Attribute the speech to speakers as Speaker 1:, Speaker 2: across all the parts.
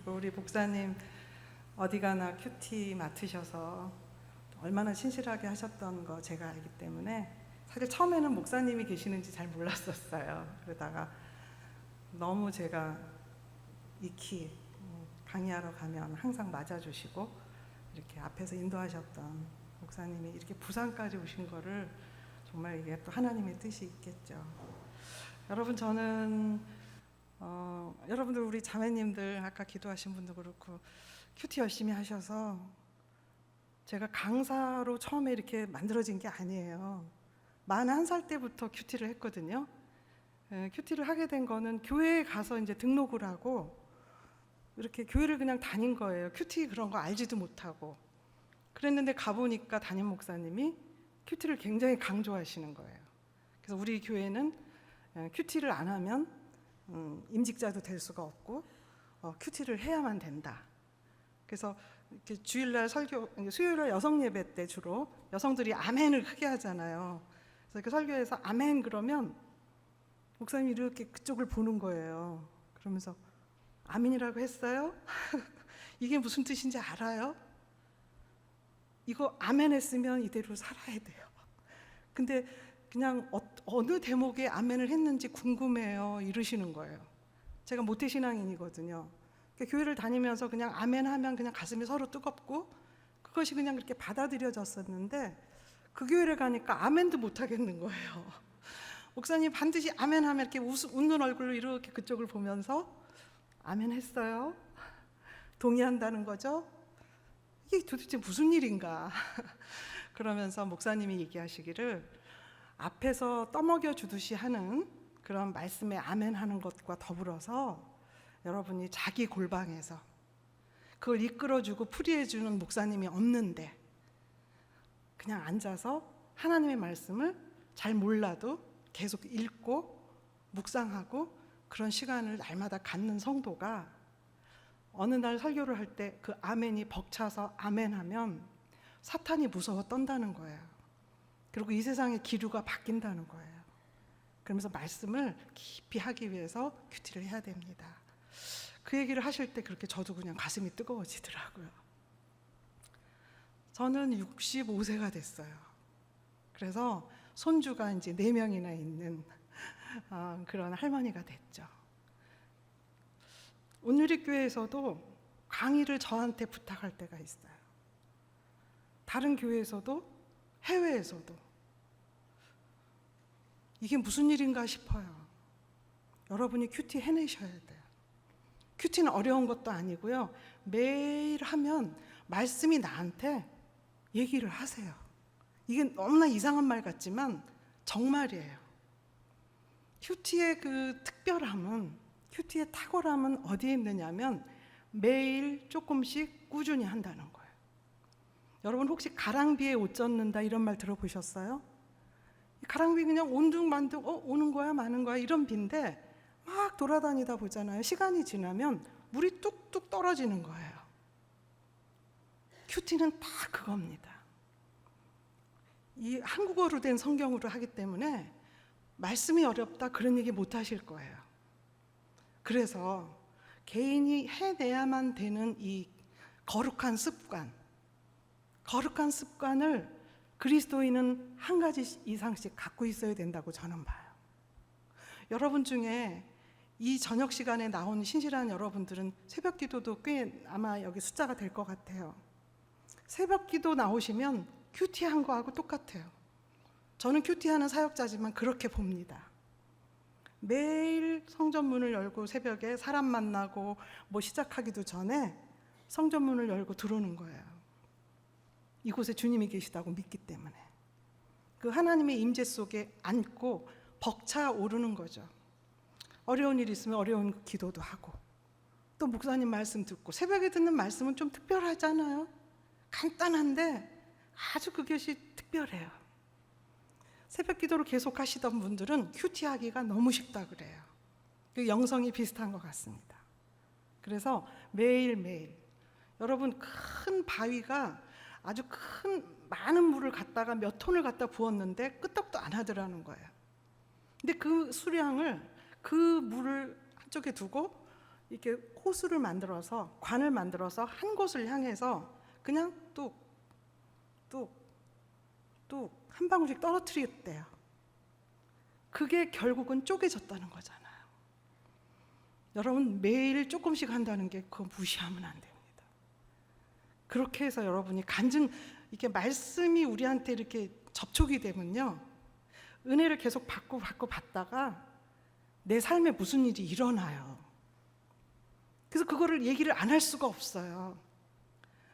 Speaker 1: 우리 목사님 어디 가나 큐티 맡으셔서 얼마나 신실하게 하셨던 거 제가 알기 때문에 사실 처음에는 목사님이 계시는지 잘 몰랐었어요. 그러다가 너무 제가 익히 강의하러 가면 항상 맞아주시고 이렇게 앞에서 인도하셨던 목사님이 이렇게 부산까지 오신 거를 정말 이게 또 하나님의 뜻이 있겠죠. 여러분, 저는 여러분들 우리 자매님들 아까 기도하신 분도 그렇고 큐티 열심히 하셔서 제가 강사로 처음에 이렇게 만들어진 게 아니에요. 41살 때부터 큐티를 했거든요. 큐티를 하게 된 거는 교회에 가서 이제 등록을 하고 이렇게 교회를 그냥 다닌 거예요. 큐티 그런 거 알지도 못하고. 그랬는데 가보니까 담임 목사님이 큐티를 굉장히 강조하시는 거예요. 그래서 우리 교회는 큐티를 안 하면 임직자도 될 수가 없고 큐티를 해야만 된다. 그래서 이렇게 주일날 설교, 수요일날 여성 예배 때 주로 여성들이 아멘을 크게 하잖아요. 그래서 이렇게 설교에서 아멘 그러면 목사님이 이렇게 그쪽을 보는 거예요. 그러면서 아멘이라고 했어요? 이게 무슨 뜻인지 알아요? 이거 아멘 했으면 이대로 살아야 돼요. 근데 그냥 어느 대목에 아멘을 했는지 궁금해요 이러시는 거예요. 제가 모태신앙인이거든요. 교회를 다니면서 그냥 아멘 하면 그냥 가슴이 서로 뜨겁고 그것이 그냥 그렇게 받아들여졌었는데 그 교회를 가니까 아멘도 못 하겠는 거예요. 목사님 반드시 아멘 하면 이렇게 웃는 얼굴로 이렇게 그쪽을 보면서 아멘 했어요? 동의한다는 거죠? 이게 도대체 무슨 일인가? 그러면서 목사님이 얘기하시기를 앞에서 떠먹여 주듯이 하는 그런 말씀에 아멘 하는 것과 더불어서 여러분이 자기 골방에서 그걸 이끌어주고 풀이해주는 목사님이 없는데 그냥 앉아서 하나님의 말씀을 잘 몰라도 계속 읽고 묵상하고 그런 시간을 날마다 갖는 성도가 어느 날 설교를 할 때 그 아멘이 벅차서 아멘하면 사탄이 무서워 떤다는 거예요. 그리고 이 세상의 기류가 바뀐다는 거예요. 그러면서 말씀을 깊이 하기 위해서 큐티를 해야 됩니다. 그 얘기를 하실 때 그렇게 저도 그냥 가슴이 뜨거워지더라고요. 저는 65세가 됐어요. 그래서 손주가 이제 4명이나 있는 그런 할머니가 됐죠. 온누리교회에서도 강의를 저한테 부탁할 때가 있어요. 다른 교회에서도 해외에서도 이게 무슨 일인가 싶어요. 여러분이 큐티 해내셔야 돼요. 큐티는 어려운 것도 아니고요. 매일 하면 말씀이 나한테 얘기를 하세요. 이게 너무나 이상한 말 같지만 정말이에요. 큐티의 그 특별함은, 큐티의 탁월함은 어디에 있느냐면 매일 조금씩 꾸준히 한다는 거예요. 여러분 혹시 가랑비에 옷 젖는다 이런 말 들어보셨어요? 가랑비 그냥 온둥만둥 오는 거야 마는 거야 이런 비인데 막 돌아다니다 보잖아요. 시간이 지나면 물이 뚝뚝 떨어지는 거예요. 큐티는 다 그겁니다. 이 한국어로 된 성경으로 하기 때문에 말씀이 어렵다 그런 얘기 못 하실 거예요. 그래서 개인이 해내야만 되는 이 거룩한 습관을 그리스도인은 한 가지 이상씩 갖고 있어야 된다고 저는 봐요. 여러분 중에 이 저녁 시간에 나온 신실한 여러분들은 새벽 기도도 꽤 아마 여기 숫자가 될 것 같아요. 새벽 기도 나오시면 큐티한 거하고 똑같아요. 저는 큐티하는 사역자지만 그렇게 봅니다. 매일 성전문을 열고 새벽에 사람 만나고 뭐 시작하기도 전에 성전문을 열고 들어오는 거예요. 이곳에 주님이 계시다고 믿기 때문에 그 하나님의 임재 속에 앉고 벅차 오르는 거죠. 어려운 일 있으면 어려운 기도도 하고 또 목사님 말씀 듣고 새벽에 듣는 말씀은 좀 특별하잖아요. 간단한데 아주 그것이 특별해요. 새벽 기도를 계속 하시던 분들은 큐티하기가 너무 쉽다 그래요. 그 영성이 비슷한 것 같습니다. 그래서 매일매일 여러분 큰 바위가 아주 큰 많은 물을 갖다가 몇 톤을 갖다 부었는데 끄떡도 안 하더라는 거예요. 근데 그 수량을 그 물을 한쪽에 두고 이렇게 호수를 만들어서 관을 만들어서 한 곳을 향해서 그냥 뚝 한 방울씩 떨어뜨렸대요. 그게 결국은 쪼개졌다는 거잖아요. 여러분, 매일 조금씩 한다는 게 그거 무시하면 안 됩니다. 그렇게 해서 여러분이 이렇게 말씀이 우리한테 이렇게 접촉이 되면요, 은혜를 계속 받고 받다가 내 삶에 무슨 일이 일어나요. 그래서 그거를 얘기를 안 할 수가 없어요.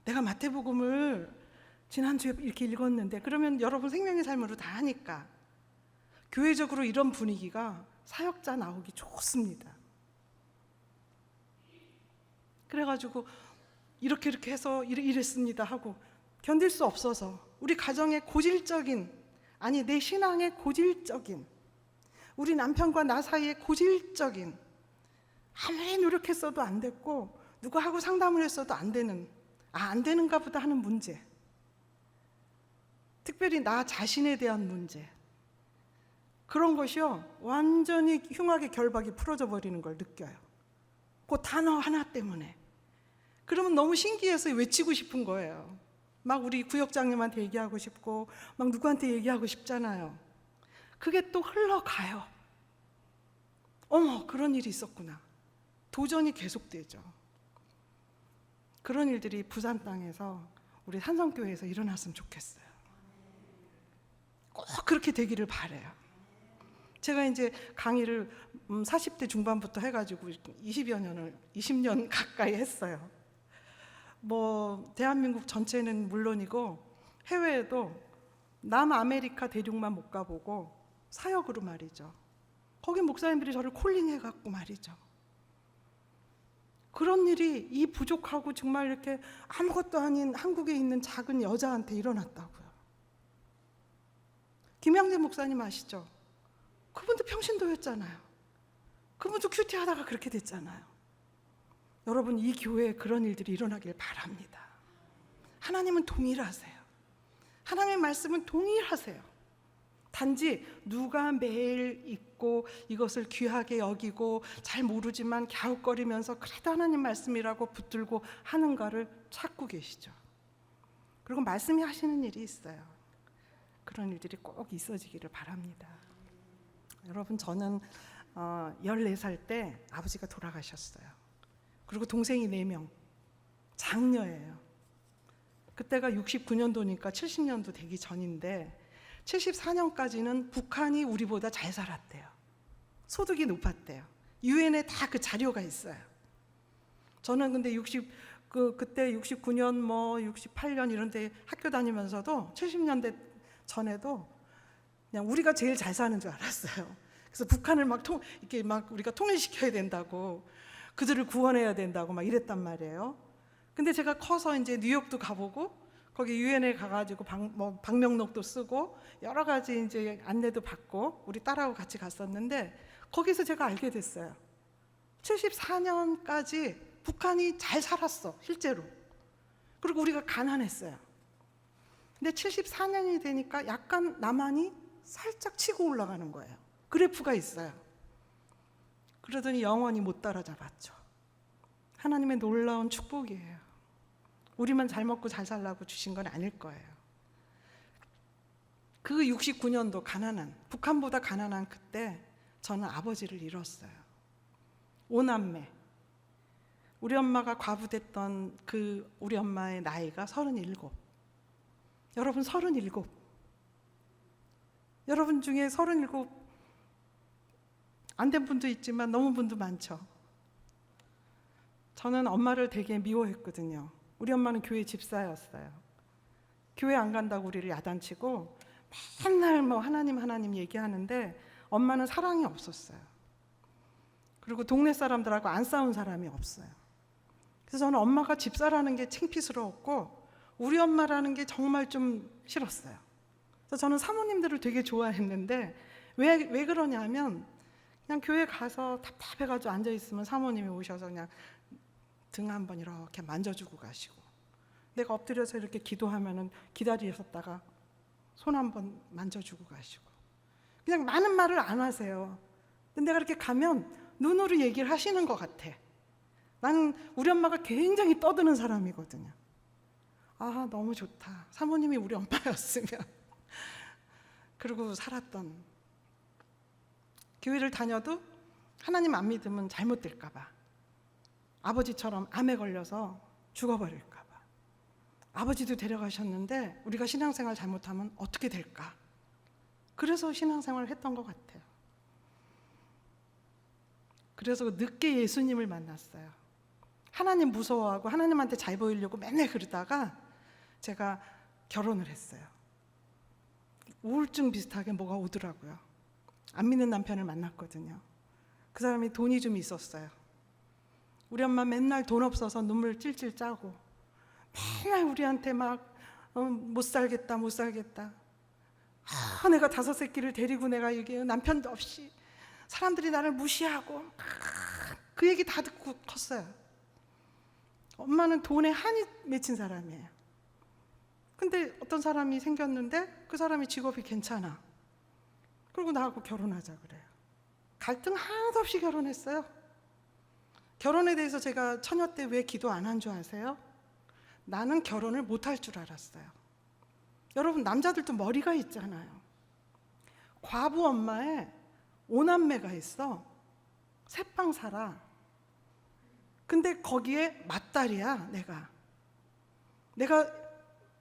Speaker 1: 내가 마태복음을 지난주에 이렇게 읽었는데, 그러면 여러분 생명의 삶으로 다 하니까 교회적으로 이런 분위기가 사역자 나오기 좋습니다. 그래가지고 이렇게 해서 이랬습니다 하고 견딜 수 없어서 우리 가정의 내 신앙의 고질적인, 우리 남편과 나 사이의 고질적인, 아무리 노력했어도 안 됐고 누가 하고 상담을 했어도 안 되는가 보다 하는 문제, 특별히 나 자신에 대한 문제, 그런 것이요 완전히 흉하게 결박이 풀어져 버리는 걸 느껴요. 그 단어 하나 때문에. 그러면 너무 신기해서 외치고 싶은 거예요. 막 우리 구역장님한테 얘기하고 싶고 막 누구한테 얘기하고 싶잖아요. 그게 또 흘러가요. 어머, 그런 일이 있었구나. 도전이 계속되죠. 그런 일들이 부산 땅에서 우리 산성교회에서 일어났으면 좋겠어요. 꼭 그렇게 되기를 바라요. 제가 이제 강의를 40대 중반부터 해가지고 20년 가까이 했어요. 대한민국 전체는 물론이고 해외에도 남아메리카 대륙만 못 가보고 사역으로 말이죠. 거기 목사님들이 저를 콜링해갖고 말이죠. 그런 일이 이 부족하고 정말 이렇게 아무것도 아닌 한국에 있는 작은 여자한테 일어났다고요. 김양재 목사님 아시죠? 그분도 평신도였잖아요. 그분도 큐티 하다가 그렇게 됐잖아요. 여러분, 이 교회에 그런 일들이 일어나길 바랍니다. 하나님은 동일하세요. 하나님의 말씀은 동일하세요. 단지 누가 매일 읽고 이것을 귀하게 여기고 잘 모르지만 갸웃거리면서 그래도 하나님 말씀이라고 붙들고 하는가를 찾고 계시죠. 그리고 말씀이 하시는 일이 있어요. 그런 일들이 꼭 있어지기를 바랍니다. 여러분, 저는 14살 때 아버지가 돌아가셨어요. 그리고 동생이 4명, 장녀예요. 그때가 69년도니까 70년도 되기 전인데 74년까지는 북한이 우리보다 잘 살았대요. 소득이 높았대요. 유엔에 다 그 자료가 있어요. 저는 근데 그때 69년 68년 이런 데 학교 다니면서도 70년대 전에도 그냥 우리가 제일 잘 사는 줄 알았어요. 그래서 북한을 이렇게 우리가 통일시켜야 된다고, 그들을 구원해야 된다고 막 이랬단 말이에요. 근데 제가 커서 이제 뉴욕도 가보고 거기 유엔에 가가지고 방명록도 쓰고 여러 가지 이제 안내도 받고 우리 딸하고 같이 갔었는데 거기서 제가 알게 됐어요. 74년까지 북한이 잘 살았어, 실제로. 그리고 우리가 가난했어요. 근데 74년이 되니까 약간 남한이 살짝 치고 올라가는 거예요. 그래프가 있어요. 그러더니 영원히 못 따라잡았죠. 하나님의 놀라운 축복이에요. 우리만 잘 먹고 잘 살라고 주신 건 아닐 거예요. 그 69년도 북한보다 가난한 그때 저는 아버지를 잃었어요. 5남매. 우리 엄마가 과부됐던 우리 엄마의 나이가 37. 여러분, 37. 여러분 중에 37 안 된 분도 있지만 넘은 분도 많죠. 저는 엄마를 되게 미워했거든요. 우리 엄마는 교회 집사였어요. 교회 안 간다고 우리를 야단치고 맨날 하나님 얘기하는데 엄마는 사랑이 없었어요. 그리고 동네 사람들하고 안 싸운 사람이 없어요. 그래서 저는 엄마가 집사라는 게 창피스러웠고 우리 엄마라는 게 정말 좀 싫었어요. 그래서 저는 사모님들을 되게 좋아했는데 왜 그러냐면 그냥 교회 가서 답답해가지고 앉아있으면 사모님이 오셔서 그냥 등 한번 이렇게 만져주고 가시고, 내가 엎드려서 이렇게 기도하면은 기다리셨다가 손 한번 만져주고 가시고, 그냥 많은 말을 안 하세요. 근데 내가 이렇게 가면 눈으로 얘기를 하시는 것 같아. 나는 우리 엄마가 굉장히 떠드는 사람이거든요. 아, 너무 좋다. 사모님이 우리 엄마였으면. 그러고 살았던. 교회를 다녀도 하나님 안 믿으면 잘못될까 봐. 아버지처럼 암에 걸려서 죽어버릴까 봐. 아버지도 데려가셨는데 우리가 신앙생활 잘못하면 어떻게 될까? 그래서 신앙생활을 했던 것 같아요. 그래서 늦게 예수님을 만났어요. 하나님 무서워하고 하나님한테 잘 보이려고 맨날 그러다가 제가 결혼을 했어요. 우울증 비슷하게 뭐가 오더라고요. 안 믿는 남편을 만났거든요. 그 사람이 돈이 좀 있었어요. 우리 엄마 맨날 돈 없어서 눈물 찔찔 짜고 맨날 우리한테 막 못 살겠다 못 살겠다. 내가 5새끼를 데리고 내가 이게 남편도 없이 사람들이 나를 무시하고 그 얘기 다 듣고 컸어요. 엄마는 돈에 한이 맺힌 사람이에요. 근데 어떤 사람이 생겼는데 그 사람이 직업이 괜찮아. 그리고 나하고 결혼하자 그래요. 갈등 하나도 없이 결혼했어요. 결혼에 대해서 제가 처녀 때 왜 기도 안 한 줄 아세요? 나는 결혼을 못할 줄 알았어요. 여러분, 남자들도 머리가 있잖아요. 과부 엄마에 5남매가 있어. 새빵 살아. 근데 거기에 맏딸이야. 내가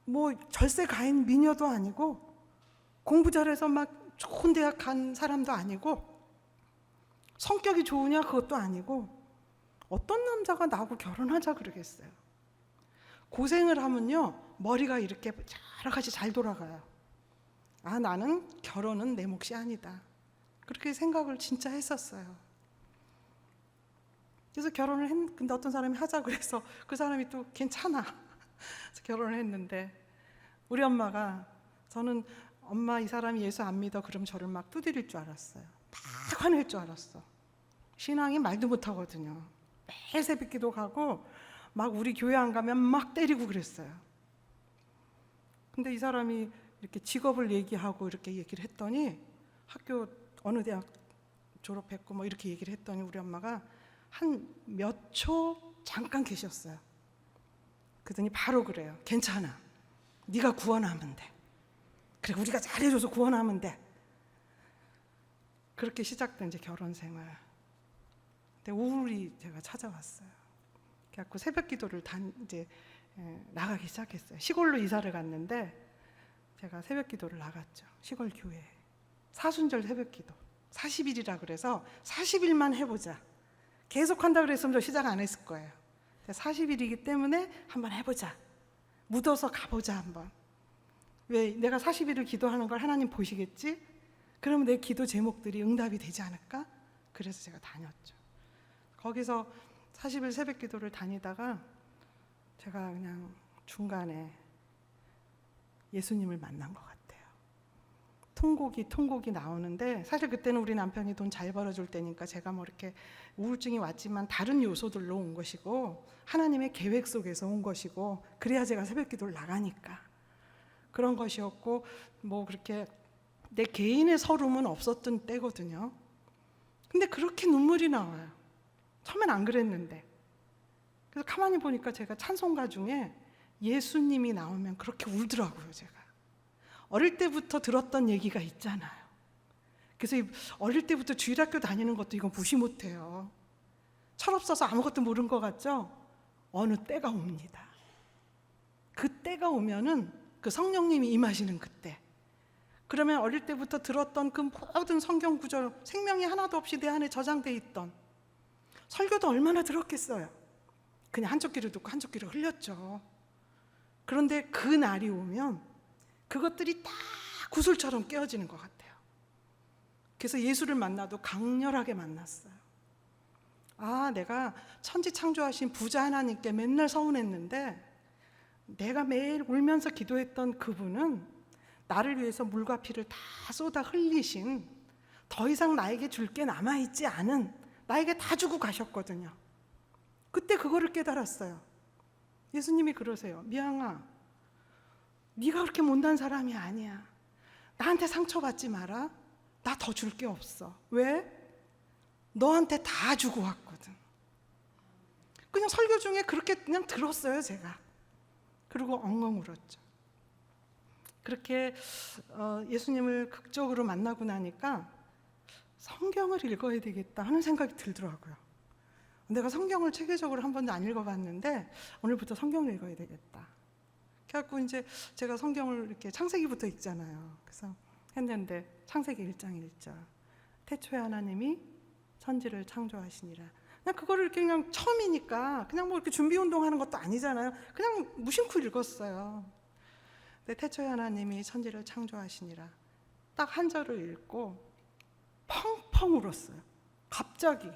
Speaker 1: 뭐 절세 가인 미녀도 아니고 공부 잘해서 막 좋은 대학 간 사람도 아니고 성격이 좋으냐 그것도 아니고 어떤 남자가 나하고 결혼하자 그러겠어요. 고생을 하면요 머리가 이렇게 여러 가지 잘 돌아가요. 아, 나는 결혼은 내 몫이 아니다. 그렇게 생각을 진짜 했었어요. 그래서 결혼을 근데 어떤 사람이 하자 그래서 그 사람이 또 괜찮아. 그래서 결혼을 했는데 우리 엄마가, 저는 엄마 이 사람이 예수 안 믿어 그럼 저를 막 두드릴 줄 알았어요. 막 화낼 줄 알았어. 신앙이 말도 못하거든요. 매일 새벽기도 가고 막 우리 교회 안 가면 막 때리고 그랬어요. 근데 이 사람이 이렇게 직업을 얘기하고 이렇게 얘기를 했더니 학교 어느 대학 졸업했고 뭐 이렇게 얘기를 했더니 우리 엄마가 한 몇 초 잠깐 계셨어요. 그러더니 바로 그래요. 괜찮아. 네가 구원하면 돼. 그래, 우리가 잘해줘서 구원하면 돼. 그렇게 시작된 이제 결혼 생활. 근데 우울이 제가 찾아왔어요. 그래갖고 새벽 기도를 이제 나가기 시작했어요. 시골로 이사를 갔는데 제가 새벽 기도를 나갔죠. 시골 교회에. 사순절 새벽 기도. 40일이라 그래서 40일만 해보자. 계속 한다 그랬으면 저 시작 안 했을 거예요. 40일이기 때문에 한번 해보자. 묻어서 가보자 한번. 왜 내가 40일을 기도하는 걸 하나님 보시겠지? 그러면 내 기도 제목들이 응답이 되지 않을까? 그래서 제가 다녔죠. 거기서 40일 새벽 기도를 다니다가 제가 그냥 중간에 예수님을 만난 것 같아요. 통곡이 나오는데 사실 그때는 우리 남편이 돈 잘 벌어줄 때니까 제가 뭐 이렇게 우울증이 왔지만 다른 요소들로 온 것이고 하나님의 계획 속에서 온 것이고 그래야 제가 새벽 기도를 나가니까 그런 것이었고 뭐 그렇게 내 개인의 서름은 없었던 때거든요. 근데 그렇게 눈물이 나와요. 처음엔 안 그랬는데. 그래서 가만히 보니까 제가 찬송가 중에 예수님이 나오면 그렇게 울더라고요. 제가 어릴 때부터 들었던 얘기가 있잖아요. 그래서 어릴 때부터 주일학교 다니는 것도 이건 무시 못해요. 철없어서 아무것도 모르는 것 같죠? 어느 때가 옵니다. 그 때가 오면은 그 성령님이 임하시는 그때. 그러면 어릴 때부터 들었던 그 모든 성경 구절, 생명이 하나도 없이 내 안에 저장돼 있던 설교도 얼마나 들었겠어요. 그냥 한쪽 귀를 듣고 한쪽 귀를 흘렸죠. 그런데 그 날이 오면 그것들이 다 구슬처럼 깨어지는 것 같아요. 그래서 예수를 만나도 강렬하게 만났어요. 아, 내가 천지 창조하신 부자 하나님께 맨날 서운했는데 내가 매일 울면서 기도했던 그분은 나를 위해서 물과 피를 다 쏟아 흘리신, 더 이상 나에게 줄 게 남아있지 않은, 나에게 다 주고 가셨거든요. 그때 그거를 깨달았어요. 예수님이 그러세요. 미양아, 네가 그렇게 못난 사람이 아니야. 나한테 상처받지 마라. 나 더 줄 게 없어. 왜? 너한테 다 주고 왔거든. 그냥 설교 중에 그렇게 그냥 들었어요, 제가. 그리고 엉엉 울었죠. 그렇게 예수님을 극적으로 만나고 나니까 성경을 읽어야 되겠다 하는 생각이 들더라고요. 내가 성경을 체계적으로 한 번도 안 읽어봤는데 오늘부터 성경을 읽어야 되겠다. 그래갖고 이제 제가 성경을 이렇게 창세기부터 읽잖아요. 그래서 했는데 창세기 1장 1절 태초에 하나님이 천지를 창조하시니라. 그냥 그거를 이렇게 그냥 처음이니까 그냥 뭐 이렇게 준비 운동하는 것도 아니잖아요. 그냥 무심코 읽었어요. 근데 태초에 하나님이 천지를 창조하시니라. 딱 한 절을 읽고 펑펑 울었어요. 갑자기.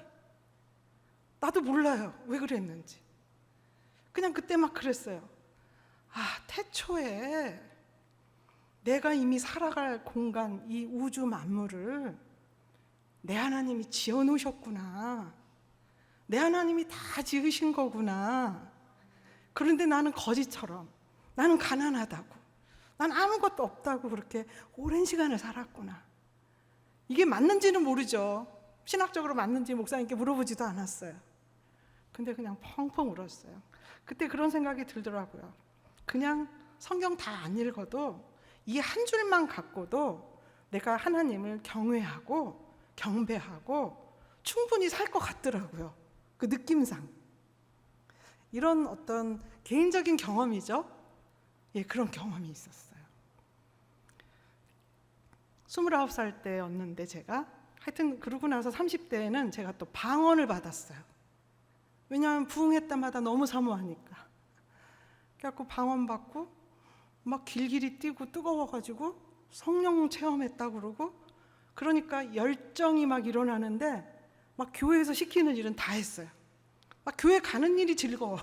Speaker 1: 나도 몰라요. 왜 그랬는지. 그냥 그때 막 그랬어요. 태초에 내가 이미 살아갈 공간, 이 우주 만물을 내 하나님이 지어놓으셨구나. 내 하나님이 다 지으신 거구나. 그런데 나는 거지처럼, 나는 가난하다고, 난 아무것도 없다고 그렇게 오랜 시간을 살았구나. 이게 맞는지는 모르죠. 신학적으로 맞는지 목사님께 물어보지도 않았어요. 근데 그냥 펑펑 울었어요. 그때 그런 생각이 들더라고요. 그냥 성경 다 안 읽어도 이 한 줄만 갖고도 내가 하나님을 경외하고 경배하고 충분히 살 것 같더라고요. 그 느낌상. 이런 어떤 개인적인 경험이죠. 예, 그런 경험이 있었어요. 29살 때였는데 제가 하여튼 그러고 나서 30대에는 제가 또 방언을 받았어요. 왜냐하면 부흥회 때마다 너무 사모하니까. 그래갖고 방언 받고 막 길길이 뛰고 뜨거워가지고 성령 체험했다고 그러고, 그러니까 열정이 막 일어나는데 막 교회에서 시키는 일은 다 했어요. 막 교회 가는 일이 즐거워.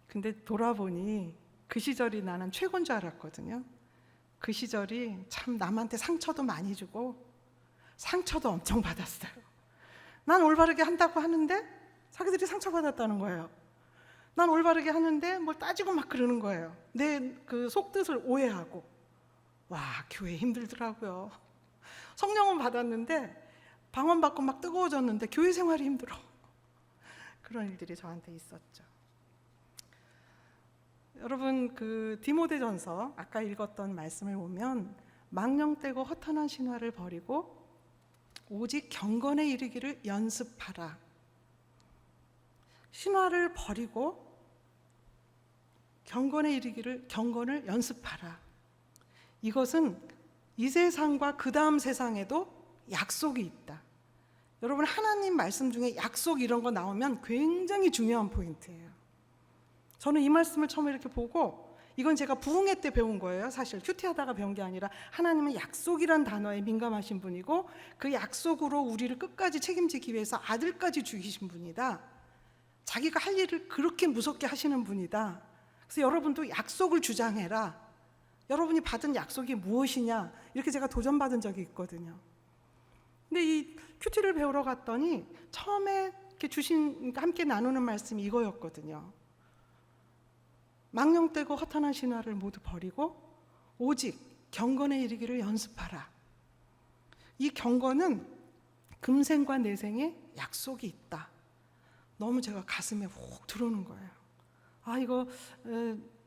Speaker 1: 근데 돌아보니 그 시절이 나는 최고인 줄 알았거든요. 그 시절이 참 남한테 상처도 많이 주고 상처도 엄청 받았어요. 난 올바르게 한다고 하는데 자기들이 상처받았다는 거예요. 난 올바르게 하는데 뭘 따지고 막 그러는 거예요. 내 그 속뜻을 오해하고. 와, 교회 힘들더라고요. 성령은 받았는데 방언 받고 막 뜨거워졌는데 교회 생활이 힘들어. 그런 일들이 저한테 있었죠. 여러분, 그 디모데전서 아까 읽었던 말씀을 보면 망령되고 허탄한 신화를 버리고 오직 경건에 이르기를 연습하라. 신화를 버리고 경건을 연습하라. 이것은 이 세상과 그 다음 세상에도 약속이 있다. 여러분, 하나님 말씀 중에 약속 이런 거 나오면 굉장히 중요한 포인트예요. 저는 이 말씀을 처음에 이렇게 보고, 이건 제가 부흥회 때 배운 거예요. 사실 큐티하다가 배운 게 아니라 하나님은 약속이란 단어에 민감하신 분이고 그 약속으로 우리를 끝까지 책임지기 위해서 아들까지 죽이신 분이다. 자기가 할 일을 그렇게 무섭게 하시는 분이다. 그래서 여러분도 약속을 주장해라. 여러분이 받은 약속이 무엇이냐, 이렇게 제가 도전받은 적이 있거든요. 근데 이 큐티를 배우러 갔더니 처음에 이렇게 함께 나누는 말씀이 이거였거든요. 망령되고 허탄한 신화를 모두 버리고 오직 경건에 이르기를 연습하라. 이 경건은 금생과 내생에 약속이 있다. 너무 제가 가슴에 훅 들어오는 거예요. 이거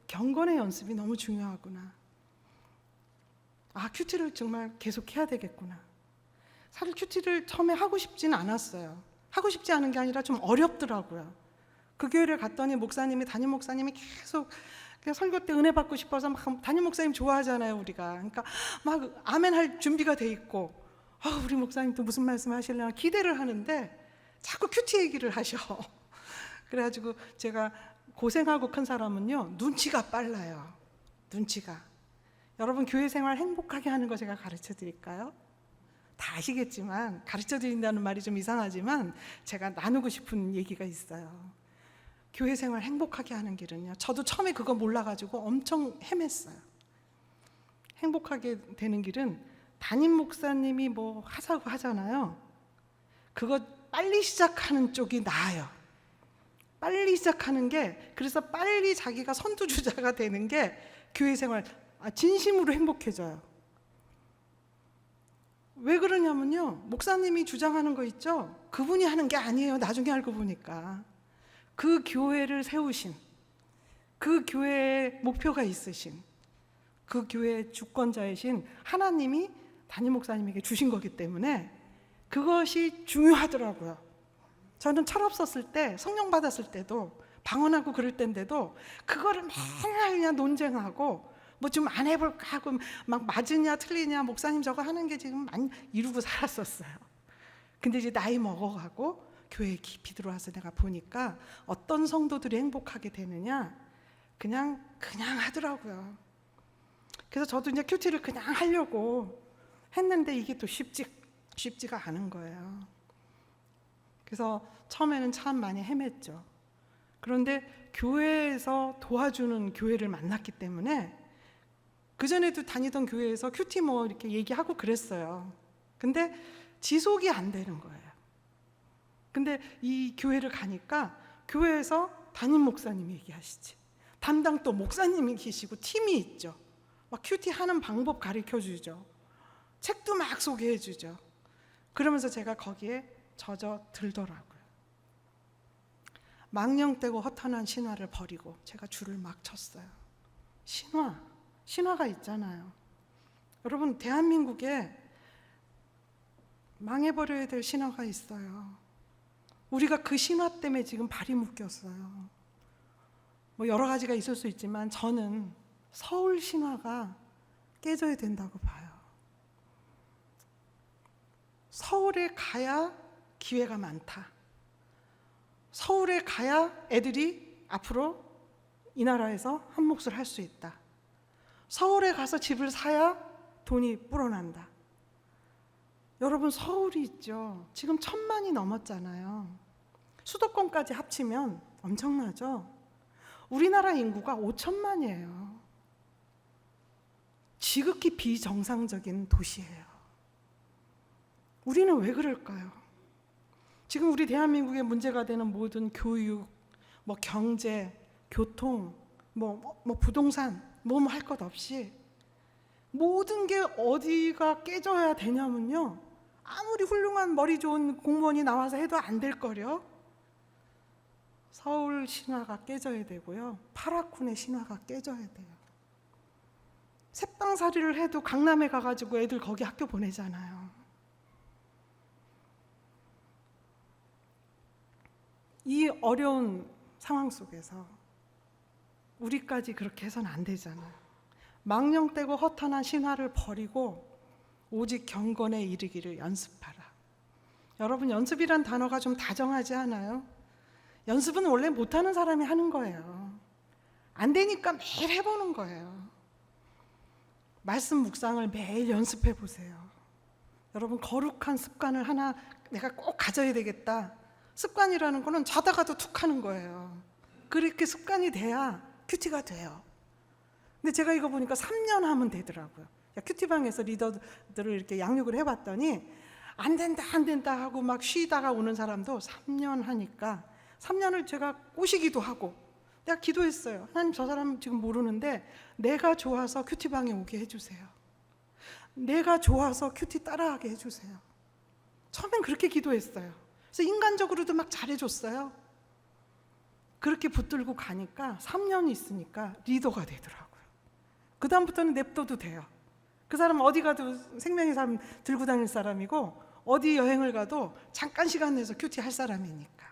Speaker 1: 경건의 연습이 너무 중요하구나. 큐티를 정말 계속 해야 되겠구나. 사실 큐티를 처음에 하고 싶지는 않았어요. 하고 싶지 않은 게 아니라 좀 어렵더라고요. 그 교회를 갔더니 담임 목사님이 계속 설교 때 은혜 받고 싶어서 막, 담임 목사님 좋아하잖아요, 우리가. 그러니까 막 아멘 할 준비가 돼 있고, 우리 목사님 또 무슨 말씀 하시려나 기대를 하는데 자꾸 큐티 얘기를 하셔. 그래가지고 제가 고생하고 큰 사람은요, 눈치가 빨라요. 눈치가. 여러분, 교회 생활 행복하게 하는 거 제가 가르쳐 드릴까요? 다 아시겠지만, 가르쳐 드린다는 말이 좀 이상하지만 제가 나누고 싶은 얘기가 있어요. 교회 생활 행복하게 하는 길은요, 저도 처음에 그거 몰라가지고 엄청 헤맸어요. 행복하게 되는 길은 담임 목사님이 뭐 하자고 하잖아요. 그거 빨리 시작하는 쪽이 나아요. 빨리 시작하는 게, 그래서 빨리 자기가 선두주자가 되는 게 교회 생활 진심으로 행복해져요. 왜 그러냐면요, 목사님이 주장하는 거 있죠? 그분이 하는 게 아니에요. 나중에 알고 보니까 그 교회를 세우신, 그 교회에 목표가 있으신, 그 교회의 주권자이신 하나님이 담임 목사님에게 주신 거기 때문에 그것이 중요하더라고요. 저는 철없 썼을 때, 성령 받았을 때도, 방언하고 그럴 때인데도 그거를 맨날 그냥 논쟁하고 뭐 좀 안 해볼까 하고 막 맞으냐 틀리냐, 목사님 저거 하는 게 지금 많이 이루고 살았었어요. 근데 이제 나이 먹어가고 교회에 깊이 들어와서 내가 보니까 어떤 성도들이 행복하게 되느냐, 그냥 하더라고요. 그래서 저도 이제 큐티를 그냥 하려고 했는데 이게 또 쉽지가 않은 거예요. 그래서 처음에는 참 많이 헤맸죠. 그런데 교회에서 도와주는 교회를 만났기 때문에, 그전에도 다니던 교회에서 큐티 뭐 이렇게 얘기하고 그랬어요. 근데 지속이 안 되는 거예요. 근데 이 교회를 가니까 교회에서 담임 목사님이 얘기하시지, 담당 또 목사님이 계시고 팀이 있죠. 막 큐티 하는 방법 가르쳐 주죠. 책도 막 소개해 주죠. 그러면서 제가 거기에 젖어 들더라고요. 망령되고 허탄한 신화를 버리고 제가 줄을 막 쳤어요. 신화가 있잖아요. 여러분, 대한민국에 망해버려야 될 신화가 있어요. 우리가 그 신화 때문에 지금 발이 묶였어요. 뭐 여러 가지가 있을 수 있지만 저는 서울 신화가 깨져야 된다고 봐요. 서울에 가야 기회가 많다. 서울에 가야 애들이 앞으로 이 나라에서 한 몫을 할 수 있다. 서울에 가서 집을 사야 돈이 불어난다. 여러분, 서울이 있죠. 지금 1,000만이 넘었잖아요. 수도권까지 합치면 엄청나죠. 우리나라 인구가 5천만이에요. 지극히 비정상적인 도시예요. 우리는 왜 그럴까요? 지금 우리 대한민국의 문제가 되는 모든 교육, 뭐 경제, 교통, 뭐 부동산, 뭐 할 것 없이 모든 게 어디가 깨져야 되냐면요, 아무리 훌륭한 머리 좋은 공무원이 나와서 해도 안 될 거려. 서울 신화가 깨져야 되고요, 파라군의 신화가 깨져야 돼요. 새빵살이를 해도 강남에 가가지고 애들 거기 학교 보내잖아요. 이 어려운 상황 속에서 우리까지 그렇게 해서는 안 되잖아요. 망령되고 허탄한 신화를 버리고 오직 경건에 이르기를 연습하라. 여러분, 연습이란 단어가 좀 다정하지 않아요? 연습은 원래 못하는 사람이 하는 거예요. 안 되니까 매일 해보는 거예요. 말씀 묵상을 매일 연습해 보세요. 여러분, 거룩한 습관을 하나 내가 꼭 가져야 되겠다. 습관이라는 거는 자다가도 툭 하는 거예요. 그렇게 습관이 돼야 큐티가 돼요. 근데 제가 이거 보니까 3년 하면 되더라고요. 큐티방에서 리더들을 이렇게 양육을 해봤더니 안 된다 하고 막 쉬다가 오는 사람도 3년 하니까, 3년을 제가 꼬시기도 하고, 내가 기도했어요. 하나님, 저 사람 지금 모르는데 내가 좋아서 큐티방에 오게 해주세요. 내가 좋아서 큐티 따라하게 해주세요. 처음엔 그렇게 기도했어요. 그래서 인간적으로도 막 잘해줬어요. 그렇게 붙들고 가니까 3년이 있으니까 리더가 되더라고요. 그 다음부터는 냅둬도 돼요. 그 사람 어디 가도 생명의 삶 들고 다닐 사람이고, 어디 여행을 가도 잠깐 시간 내서 큐티 할 사람이니까.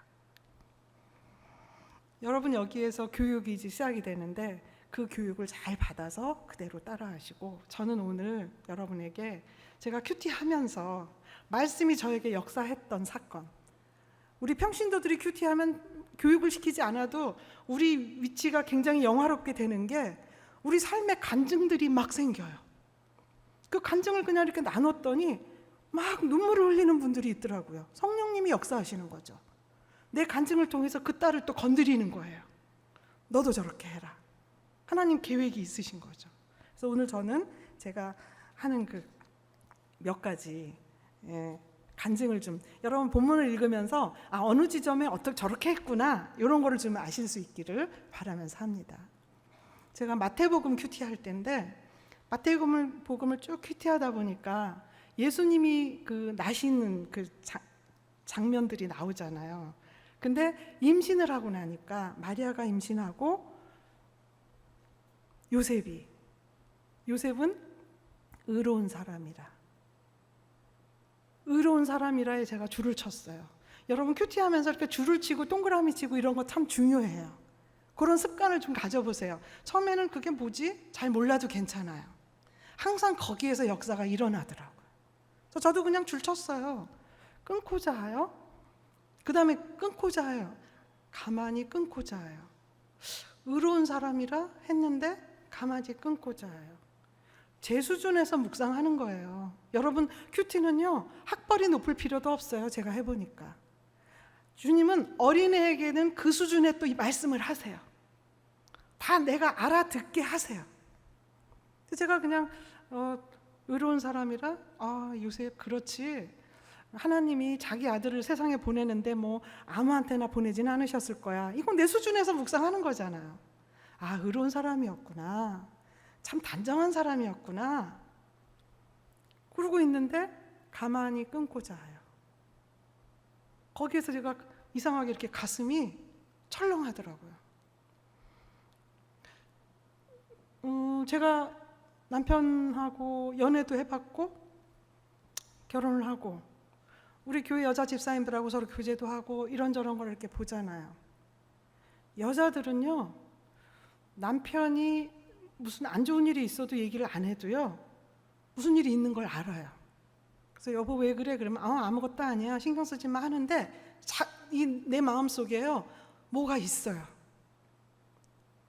Speaker 1: 여러분, 여기에서 교육이 이제 시작이 되는데 그 교육을 잘 받아서 그대로 따라하시고, 저는 오늘 여러분에게 제가 큐티 하면서 말씀이 저에게 역사했던 사건, 우리 평신도들이 큐티하면 교육을 시키지 않아도 우리 위치가 굉장히 영화롭게 되는 게, 우리 삶의 간증들이 막 생겨요. 그 간증을 그냥 이렇게 나눴더니 막 눈물을 흘리는 분들이 있더라고요. 성령님이 역사하시는 거죠. 내 간증을 통해서 그 딸을 또 건드리는 거예요. 너도 저렇게 해라. 하나님 계획이 있으신 거죠. 그래서 오늘 저는 제가 하는 그 몇 가지 간증을 좀, 여러분 본문을 읽으면서 어느 지점에 어떻게 저렇게 했구나, 이런 거를 좀 아실 수 있기를 바라면서 합니다. 제가 마태복음 큐티할 때인데, 마태복음을 쭉 큐티하다 보니까 예수님이 그 나시는 그 장면들이 나오잖아요. 근데 임신을 하고 나니까 마리아가 임신하고 요셉은 의로운 사람이라. 의로운 사람이라에 제가 줄을 쳤어요. 여러분 큐티하면서 이렇게 줄을 치고 동그라미 치고 이런 거 참 중요해요. 그런 습관을 좀 가져보세요. 처음에는 그게 뭐지? 잘 몰라도 괜찮아요. 항상 거기에서 역사가 일어나더라고요. 그래서 저도 그냥 줄 쳤어요. 끊고자 하여, 그 다음에 끊고자 하여, 가만히 끊고자 하여. 의로운 사람이라 했는데 가만히 끊고자 해요. 제 수준에서 묵상하는 거예요. 여러분 큐티는요 학벌이 높을 필요도 없어요. 제가 해보니까 주님은 어린애에게는 그 수준의 또 이 말씀을 하세요. 다 내가 알아듣게 하세요. 제가 그냥 의로운 사람이라 요셉 그렇지, 하나님이 자기 아들을 세상에 보내는데 뭐 아무한테나 보내진 않으셨을 거야. 이건 내 수준에서 묵상하는 거잖아요. 의로운 사람이었구나, 참 단정한 사람이었구나, 그러고 있는데 가만히 끊고자 해요. 거기에서 제가 이상하게 이렇게 가슴이 철렁하더라고요. 제가 남편하고 연애도 해봤고 결혼을 하고 우리 교회 여자 집사님들하고 서로 교제도 하고 이런저런 걸 이렇게 보잖아요. 여자들은요 남편이 무슨 안 좋은 일이 있어도 얘기를 안 해도요 무슨 일이 있는 걸 알아요. 그래서 여보 왜 그래? 그러면 아무것도 아니야, 신경 쓰지 마 하는데 내 마음속에요 뭐가 있어요.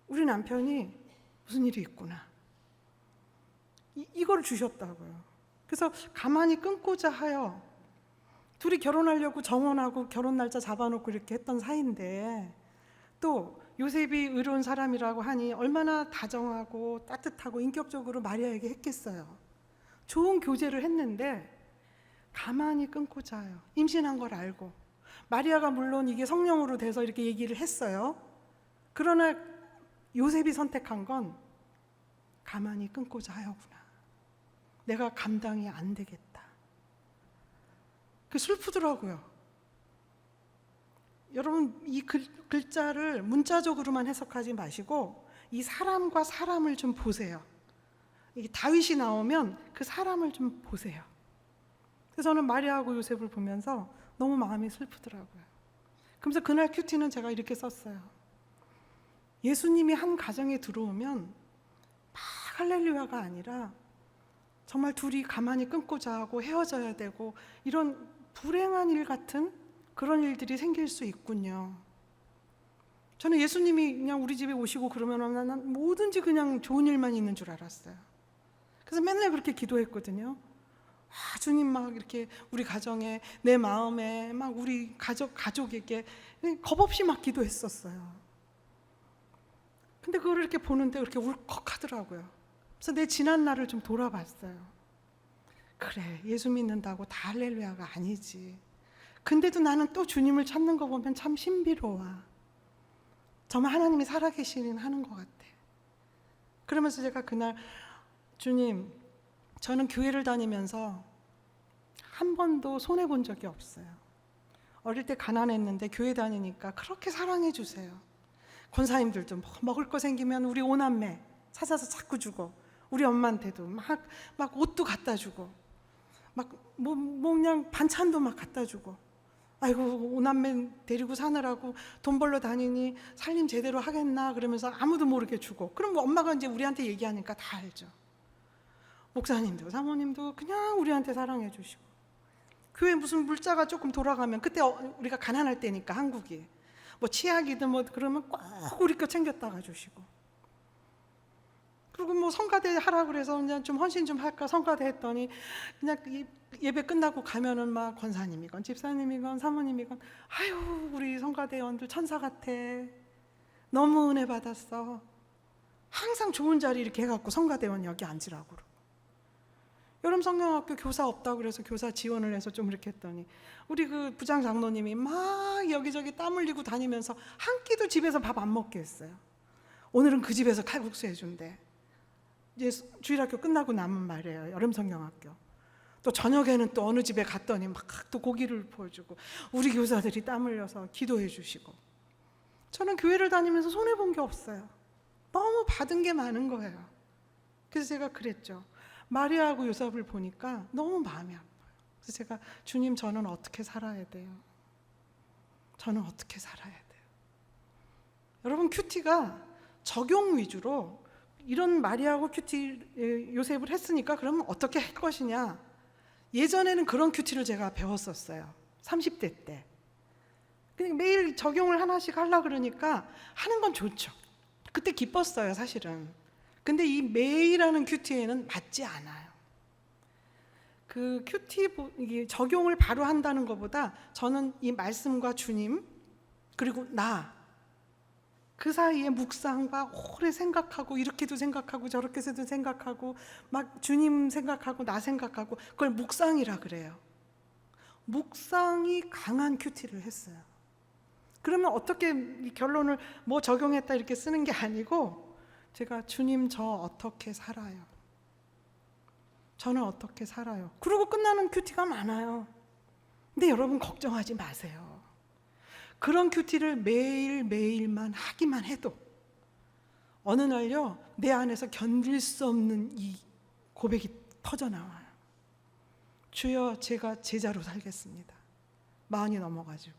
Speaker 1: 우리 남편이 무슨 일이 있구나, 이걸 주셨다고요. 그래서 가만히 끊고자 하여, 둘이 결혼하려고 정원하고 결혼 날짜 잡아놓고 이렇게 했던 사이인데 또 요셉이 의로운 사람이라고 하니 얼마나 다정하고 따뜻하고 인격적으로 마리아에게 했겠어요. 좋은 교제를 했는데 가만히 끊고자 해요. 임신한 걸 알고 마리아가 물론 이게 성령으로 돼서 이렇게 얘기를 했어요. 그러나 요셉이 선택한 건 가만히 끊고자 하여구나. 내가 감당이 안 되겠다. 그 슬프더라고요. 여러분 이 글자를 문자적으로만 해석하지 마시고 이 사람과 사람을 좀 보세요. 이게 다윗이 나오면 그 사람을 좀 보세요. 그래서 저는 마리아하고 요셉을 보면서 너무 마음이 슬프더라고요. 그러면서 그날 큐티는 제가 이렇게 썼어요. 예수님이 한 가정에 들어오면 막 할렐루야가 아니라 정말 둘이 가만히 끊고자 하고 헤어져야 되고 이런 불행한 일 같은 그런 일들이 생길 수 있군요. 저는 예수님이 그냥 우리 집에 오시고 그러면 난 뭐든지 그냥 좋은 일만 있는 줄 알았어요. 그래서 맨날 그렇게 기도했거든요. 주님 막 이렇게 우리 가정에, 내 마음에 막 우리 가족에게 겁없이 막 기도했었어요. 근데 그걸 이렇게 보는데 그렇게 울컥하더라고요. 그래서 내 지난 날을 좀 돌아봤어요. 그래, 예수 믿는다고 다 할렐루야가 아니지. 근데도 나는 또 주님을 찾는 거 보면 참 신비로워. 정말 하나님이 살아계시는 하는 것 같아. 그러면서 제가 그날 주님, 저는 교회를 다니면서 한 번도 손해본 적이 없어요. 어릴 때 가난했는데 교회 다니니까 그렇게 사랑해 주세요. 권사님들도 먹을 거 생기면 우리 오남매 찾아서 자꾸 주고, 우리 엄마한테도 막 옷도 갖다 주고, 뭐 그냥 반찬도 막 갖다 주고. 아이고 오남매 데리고 사느라고 돈 벌러 다니니 살림 제대로 하겠나 그러면서 아무도 모르게 주고. 그럼 뭐 엄마가 이제 우리한테 얘기하니까 다 알죠. 목사님도 사모님도 그냥 우리한테 사랑해 주시고, 교회 무슨 물자가 조금 돌아가면, 그때 우리가 가난할 때니까 한국이 뭐 치약이든 뭐 그러면 꼭 우리 거 챙겼다가 주시고, 그리고 뭐 성가대 하라 그래서 그냥 좀 헌신 좀 할까 성가대 했더니 그냥 예배 끝나고 가면은 막 권사님이건 집사님이건 사모님이건 아유 우리 성가대원들 천사 같아, 너무 은혜 받았어, 항상 좋은 자리 이렇게 해갖고 성가대원 여기 앉으라고 그러고. 여름 성경학교 교사 없다고 그래서 교사 지원을 해서 좀 이렇게 했더니 우리 그 부장 장로님이 막 여기저기 땀 흘리고 다니면서 한 끼도 집에서 밥 안 먹게 했어요. 오늘은 그 집에서 칼국수 해준대. 이제 주일학교 끝나고 남은 말이에요. 여름 성경학교. 또 저녁에는 또 어느 집에 갔더니 막 또 고기를 구워주고 우리 교사들이 땀 흘려서 기도해 주시고. 저는 교회를 다니면서 손해본 게 없어요. 너무 받은 게 많은 거예요. 그래서 제가 그랬죠. 마리아하고 요셉을 보니까 너무 마음이 아파요. 그래서 제가 주님, 저는 어떻게 살아야 돼요? 저는 어떻게 살아야 돼요? 여러분, 큐티가 적용 위주로 이런 마리아하고 큐티 요셉을 했으니까 그러면 어떻게 할 것이냐? 예전에는 그런 큐티를 제가 배웠었어요. 30대 때. 그냥 매일 적용을 하나씩 하려고 그러니까 하는 건 좋죠. 그때 기뻤어요, 사실은. 근데 이 매일 하는 큐티에는 맞지 않아요. 그 큐티 적용을 바로 한다는 것보다 저는 이 말씀과 주님 그리고 나 그 사이에 묵상과 오래 생각하고 이렇게도 생각하고 저렇게도 생각하고 막 주님 생각하고 나 생각하고 그걸 묵상이라 그래요. 묵상이 강한 큐티를 했어요. 그러면 어떻게 이 결론을 뭐 적용했다 이렇게 쓰는 게 아니고 제가 주님, 저 어떻게 살아요? 저는 어떻게 살아요? 그러고 끝나는 큐티가 많아요. 근데 여러분 걱정하지 마세요. 그런 큐티를 매일매일만 하기만 해도 어느 날요 내 안에서 견딜 수 없는 이 고백이 터져나와요. 주여, 제가 제자로 살겠습니다. 마흔이 넘어가지고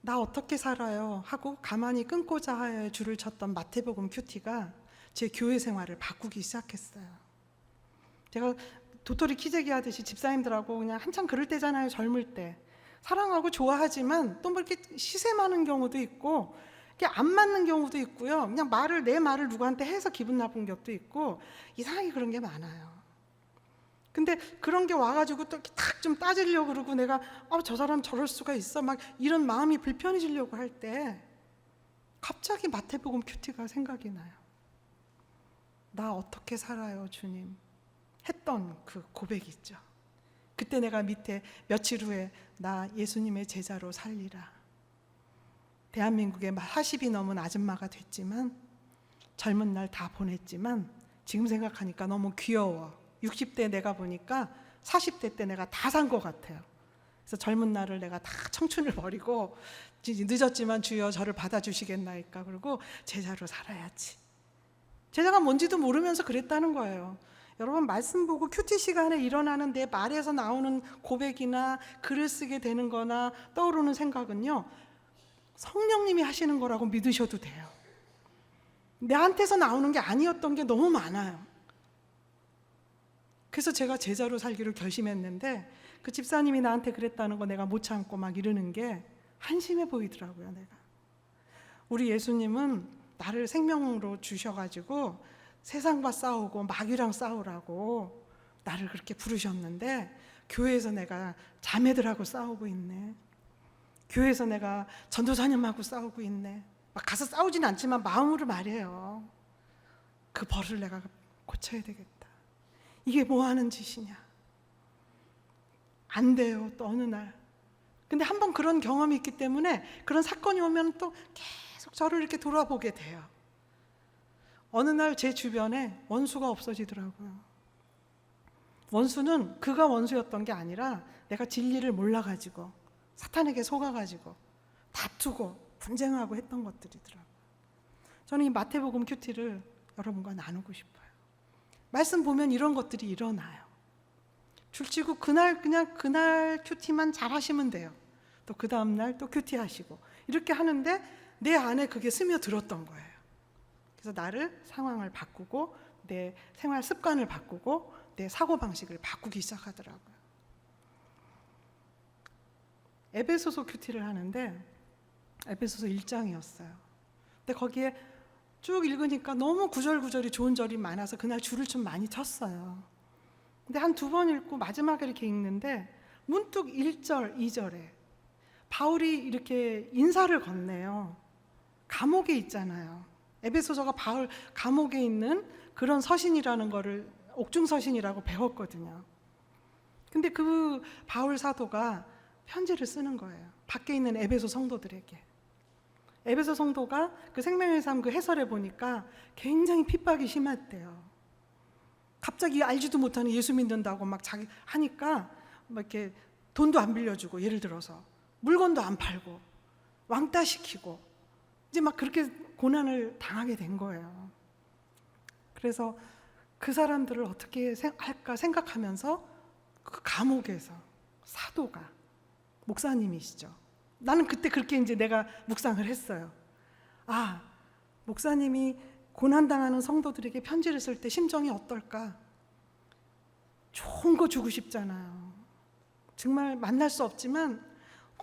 Speaker 1: 나 어떻게 살아요? 하고 가만히 끊고자 하여 줄을 쳤던 마태복음 큐티가 제 교회 생활을 바꾸기 시작했어요. 제가 도토리 키재기 하듯이 집사님들하고 그냥 한참 그럴 때잖아요. 젊을 때 사랑하고 좋아하지만 또 뭐 이렇게 시샘하는 경우도 있고 이게 안 맞는 경우도 있고요. 그냥 내 말을 누구한테 해서 기분 나쁜 것도 있고 이상하게 그런 게 많아요. 근데 그런 게 와가지고 또 탁 좀 따지려고 그러고 내가 저 사람 저럴 수가 있어 막 이런 마음이 불편해지려고 할 때 갑자기 마태복음 큐티가 생각이 나요. 나 어떻게 살아요, 주님? 했던 그 고백이 있죠. 그때 내가 밑에 며칠 후에 나 예수님의 제자로 살리라. 대한민국에 40이 넘은 아줌마가 됐지만 젊은 날 다 보냈지만 지금 생각하니까 너무 귀여워. 60대 내가 보니까 40대 때 내가 다 산 것 같아요. 그래서 젊은 날을 내가 다 청춘을 버리고 늦었지만 주여 저를 받아주시겠나이까 그러고 제자로 살아야지. 제자가 뭔지도 모르면서 그랬다는 거예요. 여러분, 말씀 보고 큐티 시간에 일어나는 내 말에서 나오는 고백이나 글을 쓰게 되는 거나 떠오르는 생각은요 성령님이 하시는 거라고 믿으셔도 돼요. 내한테서 나오는 게 아니었던 게 너무 많아요. 그래서 제가 제자로 살기로 결심했는데 그 집사님이 나한테 그랬다는 거 내가 못 참고 막 이러는 게 한심해 보이더라고요. 내가 우리 예수님은 나를 생명으로 주셔가지고 세상과 싸우고 마귀랑 싸우라고 나를 그렇게 부르셨는데 교회에서 내가 자매들하고 싸우고 있네. 교회에서 내가 전도사님하고 싸우고 있네. 막 가서 싸우진 않지만 마음으로 말해요. 그 벌을 내가 고쳐야 되겠다. 이게 뭐 하는 짓이냐. 안 돼요. 또 어느 날. 근데 한번 그런 경험이 있기 때문에 그런 사건이 오면 또 계속 저를 이렇게 돌아보게 돼요. 어느 날 제 주변에 원수가 없어지더라고요. 원수는 그가 원수였던 게 아니라 내가 진리를 몰라가지고 사탄에게 속아가지고 다투고 분쟁하고 했던 것들이더라고요. 저는 이 마태복음 큐티를 여러분과 나누고 싶어요. 말씀 보면 이런 것들이 일어나요. 줄치고 그날 큐티만 잘 하시면 돼요. 또 그 다음날 또 큐티 하시고 이렇게 하는데 내 안에 그게 스며들었던 거예요. 그래서 나를 상황을 바꾸고 내 생활 습관을 바꾸고 내 사고방식을 바꾸기 시작하더라고요. 에베소서 큐티를 하는데 에베소서 1장이었어요. 근데 거기에 쭉 읽으니까 너무 구절구절이 좋은 절이 많아서 그날 줄을 좀 많이 쳤어요. 근데 한 2번 읽고 마지막에 이렇게 읽는데 문득 1절, 2절에 바울이 이렇게 인사를 건네요. 감옥에 있잖아요. 에베소서가 바울 감옥에 있는 그런 서신이라는 거를 옥중서신이라고 배웠거든요. 근데 그 바울 사도가 편지를 쓰는 거예요. 밖에 있는 에베소 성도들에게. 에베소 성도가 그 생명의 삶 그 해설에 보니까 굉장히 핍박이 심했대요.
Speaker 2: 갑자기 알지도 못하는 예수 믿는다고 막 자기 하니까 막 이렇게 돈도 안 빌려주고, 예를 들어서 물건도 안 팔고 왕따 시키고 이제 막 그렇게 고난을 당하게 된 거예요. 그래서 그 사람들을 어떻게 할까 생각하면서 그 감옥에서 사도가, 목사님이시죠. 나는 그때 그렇게 이제 내가 묵상을 했어요. 아, 목사님이 고난당하는 성도들에게 편지를 쓸 때 심정이 어떨까? 좋은 거 주고 싶잖아요. 정말 만날 수 없지만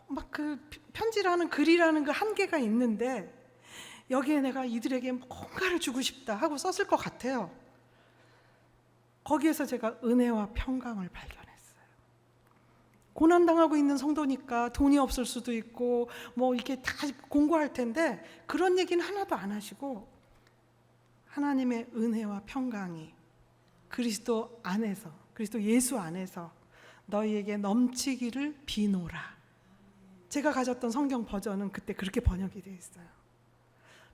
Speaker 2: 막 그 편지라는 글이라는 그 한계가 있는데 여기에 내가 이들에게 뭔가를 주고 싶다 하고 썼을 것 같아요. 거기에서 제가 은혜와 평강을 발견했어요. 고난당하고 있는 성도니까 돈이 없을 수도 있고 뭐 이렇게 다 공고할 텐데 그런 얘기는 하나도 안 하시고 하나님의 은혜와 평강이 그리스도 안에서, 그리스도 예수 안에서 너희에게 넘치기를 비노라. 제가 가졌던 성경 버전은 그때 그렇게 번역이 되어 있어요.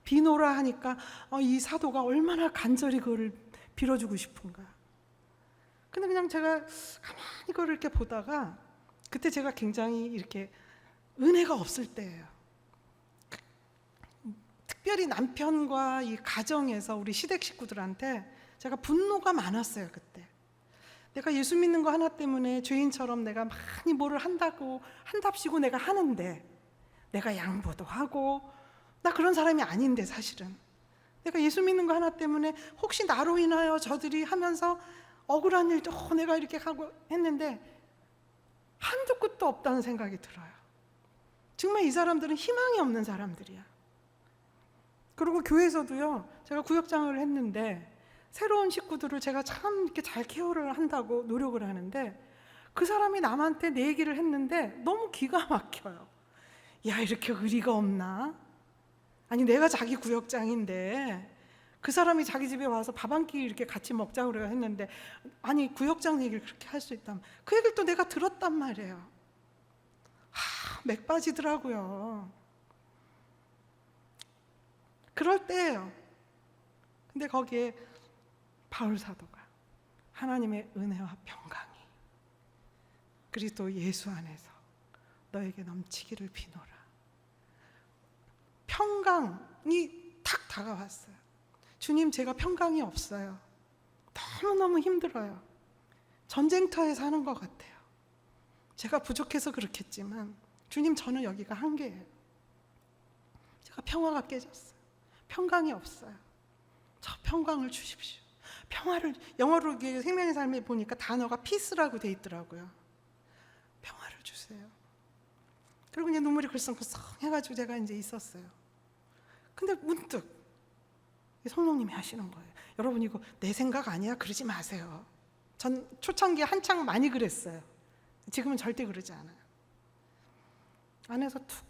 Speaker 2: 비노라 하니까 이 사도가 얼마나 간절히 그거를 빌어주고 싶은가. 근데 그냥 제가 가만히 그걸 이렇게 보다가 그때 제가 굉장히 이렇게 은혜가 없을 때예요. 특별히 남편과 이 가정에서 우리 시댁 식구들한테 제가 분노가 많았어요. 그때 내가 예수 믿는 거 하나 때문에 죄인처럼 내가 많이 뭐를 한답시고 내가 하는데, 내가 양보도 하고 나 그런 사람이 아닌데, 사실은 내가 예수 믿는 거 하나 때문에 혹시 나로 인하여 저들이 하면서 억울한 일도 내가 이렇게 하고 했는데 한도 끝도 없다는 생각이 들어요. 정말 이 사람들은 희망이 없는 사람들이야. 그리고 교회에서도요, 제가 구역장을 했는데 새로운 식구들을 제가 참 이렇게 잘 케어를 한다고 노력을 하는데 그 사람이 남한테 내 얘기를 했는데 너무 기가 막혀요. 야, 이렇게 의리가 없나? 아니, 내가 자기 구역장인데 그 사람이 자기 집에 와서 밥 한 끼 이렇게 같이 먹자고 그래요 했는데, 아니 구역장 얘기를 그렇게 할 수 있다면 그 얘기를 또 내가 들었단 말이에요. 맥 빠지더라고요. 그럴 때예요. 근데 거기에 바울 사도가 하나님의 은혜와 평강이 그리스도 예수 안에서 너에게 넘치기를 비노라. 평강이 탁 다가왔어요. 주님, 제가 평강이 없어요. 너무너무 힘들어요. 전쟁터에 사는 것 같아요. 제가 부족해서 그렇겠지만 주님, 저는 여기가 한계예요. 제가 평화가 깨졌어요. 평강이 없어요. 저 평강을 주십시오. 평화를, 영어로 생명의 삶에 보니까 단어가 피스라고 돼 있더라고요. 평화를 주세요. 그리고 그냥 눈물이 글썽글썽 해가지고 제가 이제 있었어요. 근데 문득 성령님이 하시는 거예요. 여러분, 이거 내 생각 아니야? 그러지 마세요. 전 초창기에 한창 많이 그랬어요. 지금은 절대 그러지 않아요. 안에서 툭,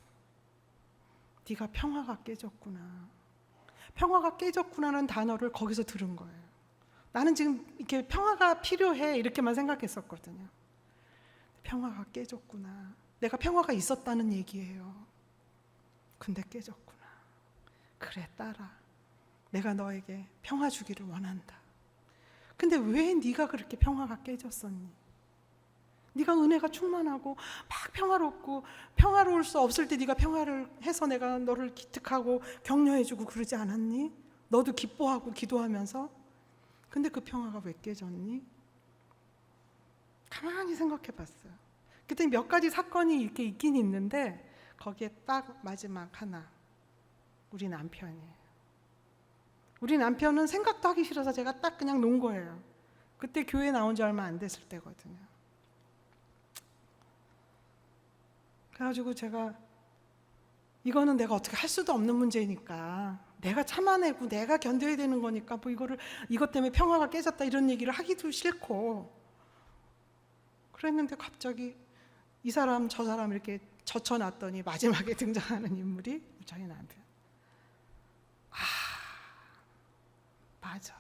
Speaker 2: 네가 평화가 깨졌구나. 평화가 깨졌구나라는 단어를 거기서 들은 거예요. 나는 지금 이렇게 평화가 필요해 이렇게만 생각했었거든요. 평화가 깨졌구나. 내가 평화가 있었다는 얘기예요. 근데 깨졌구나. 그래, 딸아, 내가 너에게 평화 주기를 원한다. 근데 왜 네가 그렇게 평화가 깨졌었니? 네가 은혜가 충만하고 막 평화롭고 평화로울 수 없을 때 네가 평화를 해서 내가 너를 기특하고 격려해주고 그러지 않았니? 너도 기뻐하고 기도하면서. 근데 그 평화가 왜 깨졌니? 가만히 생각해 봤어요. 그때 몇 가지 사건이 이렇게 있긴 있는데 거기에 딱 마지막 하나, 우리 남편이에요. 우리 남편은 생각도 하기 싫어서 제가 딱 그냥 놓은 거예요. 그때 교회 나온 지 얼마 안 됐을 때거든요. 그래가지고 제가 이거는 내가 어떻게 할 수도 없는 문제니까 내가 참아내고 내가 견뎌야 되는 거니까 뭐 이것 때문에 평화가 깨졌다 이런 얘기를 하기도 싫고 그랬는데 갑자기 이 사람 저 사람 이렇게 젖혀놨더니 마지막에 등장하는 인물이 저희 남편. 맞아.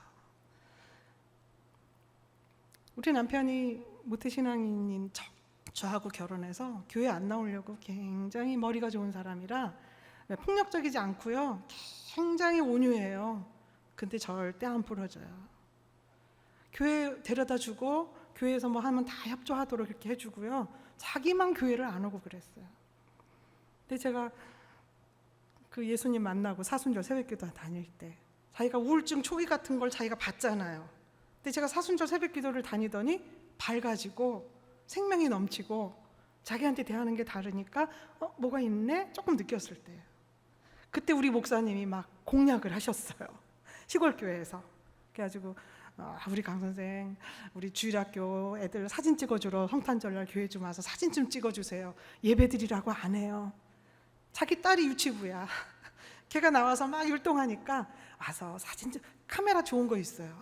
Speaker 2: 우리 남편이 모태신앙인인 저하고 결혼해서 교회 안 나오려고 굉장히 머리가 좋은 사람이라 폭력적이지 않고요. 굉장히 온유해요. 근데 절대 안 부러져요. 교회 데려다 주고 교회에서 뭐 하면 다 협조하도록 이렇게 해주고요. 자기만 교회를 안 오고 그랬어요. 근데 제가 그 예수님 만나고 사순절 새벽기도 다닐 때 자기가 우울증 초기 같은 걸 자기가 봤잖아요. 근데 제가 사순절 새벽기도를 다니더니 밝아지고 생명이 넘치고 자기한테 대하는 게 다르니까 뭐가 있네? 조금 느꼈을 때예요. 그때 우리 목사님이 막 공약을 하셨어요. 시골 교회에서. 그래가지고 우리 강 선생, 우리 주일학교 애들 사진 찍어주러 성탄절날 교회 좀 와서 사진 좀 찍어주세요. 예배드리라고 안 해요. 자기 딸이 유치부야. 걔가 나와서 막 율동하니까 와서 사진 좀, 카메라 좋은 거 있어요.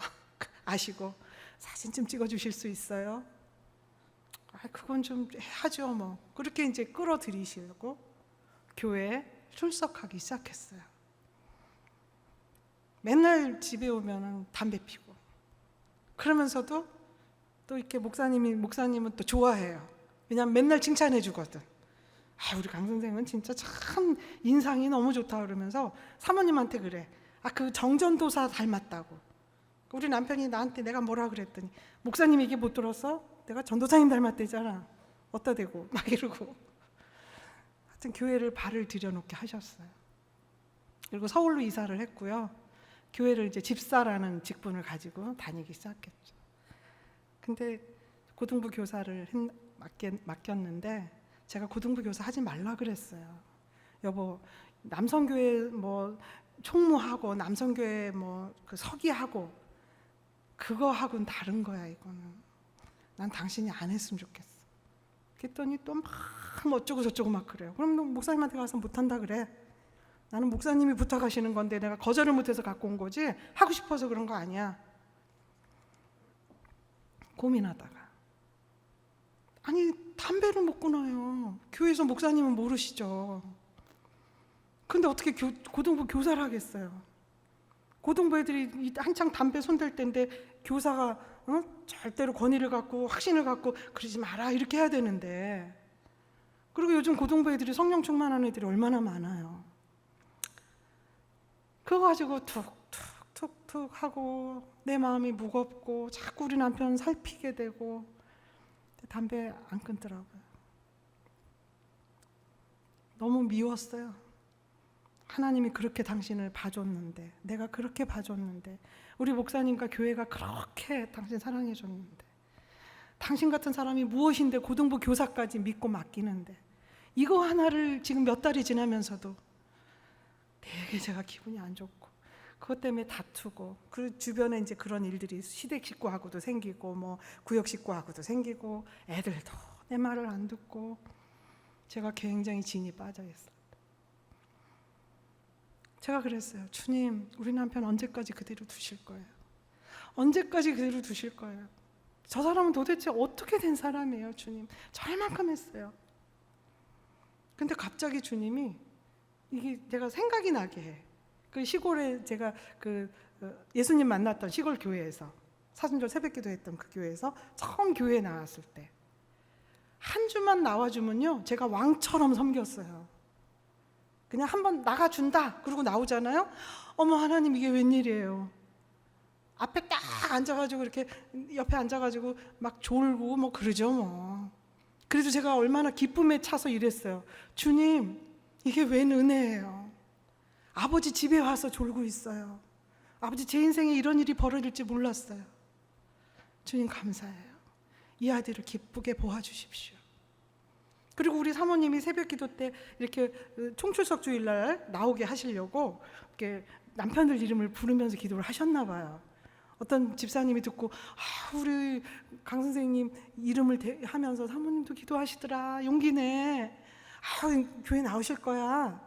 Speaker 2: 아시고 사진 좀 찍어주실 수 있어요? 그건 좀 하죠 뭐. 그렇게 이제 끌어들이시려고 교회에 출석하기 시작했어요. 맨날 집에 오면은 담배 피고 그러면서도 또 이렇게 목사님은 또 좋아해요. 왜냐하면 맨날 칭찬해 주거든. 우리 강 선생은 진짜 참 인상이 너무 좋다 그러면서 사모님한테 그래. 그 정전도사 닮았다고. 우리 남편이 나한테 내가 뭐라 그랬더니 목사님 얘기 못 들었어? 내가 전도사님 닮았대잖아. 어디다 대고 막 이러고. 하여튼 교회를 발을 들여놓게 하셨어요. 그리고 서울로 이사를 했고요. 교회를 이제 집사라는 직분을 가지고 다니기 시작했죠. 근데 고등부 교사를 맡겼는데 제가 고등부 교사 하지 말라 그랬어요. 여보, 남성교회 뭐 총무하고 남성교회 뭐 그 서기하고 그거하고는 다른 거야 이거는. 난 당신이 안 했으면 좋겠어. 그랬더니 또 막 어쩌고 저쩌고 막 그래요. 그럼 너 목사님한테 가서 못한다 그래. 나는 목사님이 부탁하시는 건데 내가 거절을 못해서 갖고 온 거지 하고 싶어서 그런 거 아니야. 고민하다가 아니 담배를 못 끊어요. 교회에서 목사님은 모르시죠. 근데 어떻게 고등부 교사를 하겠어요. 고등부 애들이 한창 담배 손댈 때인데 교사가 절대로 권위를 갖고 확신을 갖고 그러지 마라 이렇게 해야 되는데. 그리고 요즘 고등부 애들이 성령 충만한 애들이 얼마나 많아요. 그거 가지고 툭툭툭툭 하고 내 마음이 무겁고 자꾸 우리 남편 살피게 되고 담배 안 끊더라고요. 너무 미웠어요. 하나님이 그렇게 당신을 봐줬는데, 내가 그렇게 봐줬는데, 우리 목사님과 교회가 그렇게 당신 사랑해줬는데, 당신 같은 사람이 무엇인데 고등부 교사까지 믿고 맡기는데, 이거 하나를 지금 몇 달이 지나면서도 되게 제가 기분이 안 좋고, 그것 때문에 다투고, 그 주변에 이제 그런 일들이 시댁 식구하고도 생기고, 뭐 구역 식구하고도 생기고, 애들도 내 말을 안 듣고, 제가 굉장히 진이 빠져 있어요. 제가 그랬어요. 주님, 우리 남편 언제까지 그대로 두실 거예요? 언제까지 그대로 두실 거예요? 저 사람은 도대체 어떻게 된 사람이에요, 주님? 절만큼 했어요. 근데 갑자기 주님이 이게 제가 생각이 나게 해. 그 시골에 제가 그 예수님 만났던 시골 교회에서 사순절 새벽기도 했던 그 교회에서 처음 교회에 나왔을 때 한 주만 나와주면요, 제가 왕처럼 섬겼어요. 그냥 한번 나가준다 그러고 나오잖아요. 어머 하나님 이게 웬일이에요. 앞에 딱 앉아가지고 이렇게 옆에 앉아가지고 막 졸고 뭐 그러죠 뭐. 그래도 제가 얼마나 기쁨에 차서 이랬어요. 주님 이게 웬 은혜예요. 아버지 집에 와서 졸고 있어요. 아버지 제 인생에 이런 일이 벌어질지 몰랐어요. 주님 감사해요. 이 아들을 기쁘게 보아주십시오. 그리고 우리 사모님이 새벽기도 때 이렇게 총출석 주일날 나오게 하시려고 이렇게 남편들 이름을 부르면서 기도를 하셨나 봐요. 어떤 집사님이 듣고 우리 강 선생님 이름을 하면서 사모님도 기도하시더라. 용기 내. 교회 나오실 거야.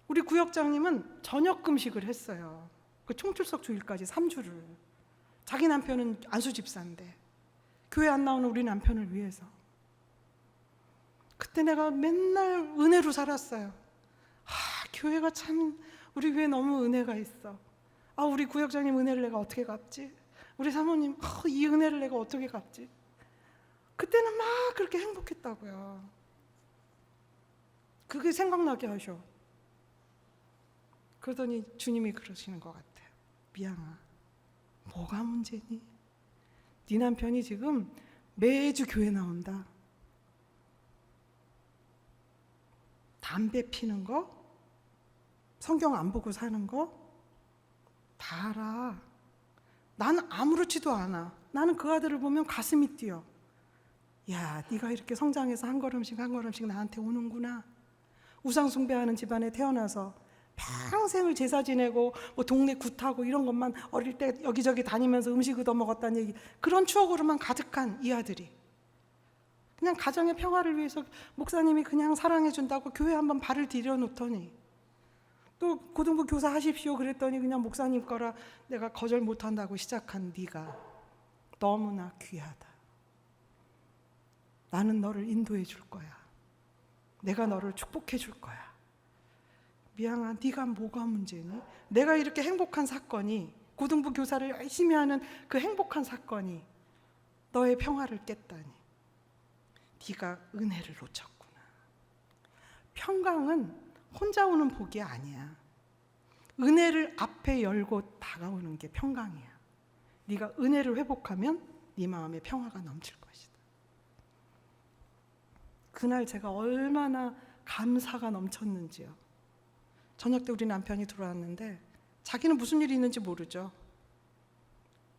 Speaker 2: 우리 구역장님은 저녁 금식을 했어요. 그 총출석 주일까지 3주를. 자기 남편은 안수 집사인데 교회 안 나오는 우리 남편을 위해서. 그때 내가 맨날 은혜로 살았어요. 교회가 참 우리 교회 너무 은혜가 있어. 우리 구역장님 은혜를 내가 어떻게 갚지? 우리 사모님 이 은혜를 내가 어떻게 갚지? 그때는 막 그렇게 행복했다고요. 그게 생각나게 하셔. 그러더니 주님이 그러시는 것 같아요. 미양아, 뭐가 문제니? 네 남편이 지금 매주 교회 나온다. 담배 피는 거, 성경 안 보고 사는 거 다 알아. 나는 아무렇지도 않아. 나는 그 아들을 보면 가슴이 뛰어. 야, 네가 이렇게 성장해서 한 걸음씩 한 걸음씩 나한테 오는구나. 우상 숭배하는 집안에 태어나서 평생을 제사 지내고 뭐 동네 굿하고 이런 것만 어릴 때 여기저기 다니면서 음식 얻어먹었다는 얘기, 그런 추억으로만 가득한 이 아들이 그냥 가정의 평화를 위해서 목사님이 그냥 사랑해 준다고 교회 한번 발을 디뎌 놓더니, 또 고등부 교사 하십시오 그랬더니 그냥 목사님 거라 내가 거절 못한다고 시작한 네가 너무나 귀하다. 나는 너를 인도해 줄 거야. 내가 너를 축복해 줄 거야. 미양아, 네가 뭐가 문제니? 내가 이렇게 행복한 사건이, 고등부 교사를 열심히 하는 그 행복한 사건이 너의 평화를 깼다니. 네가 은혜를 놓쳤구나. 평강은 혼자 오는 복이 아니야. 은혜를 앞에 열고 다가오는 게 평강이야. 네가 은혜를 회복하면 네 마음에 평화가 넘칠 것이다. 그날 제가 얼마나 감사가 넘쳤는지요. 저녁 때 우리 남편이 들어왔는데 자기는 무슨 일이 있는지 모르죠.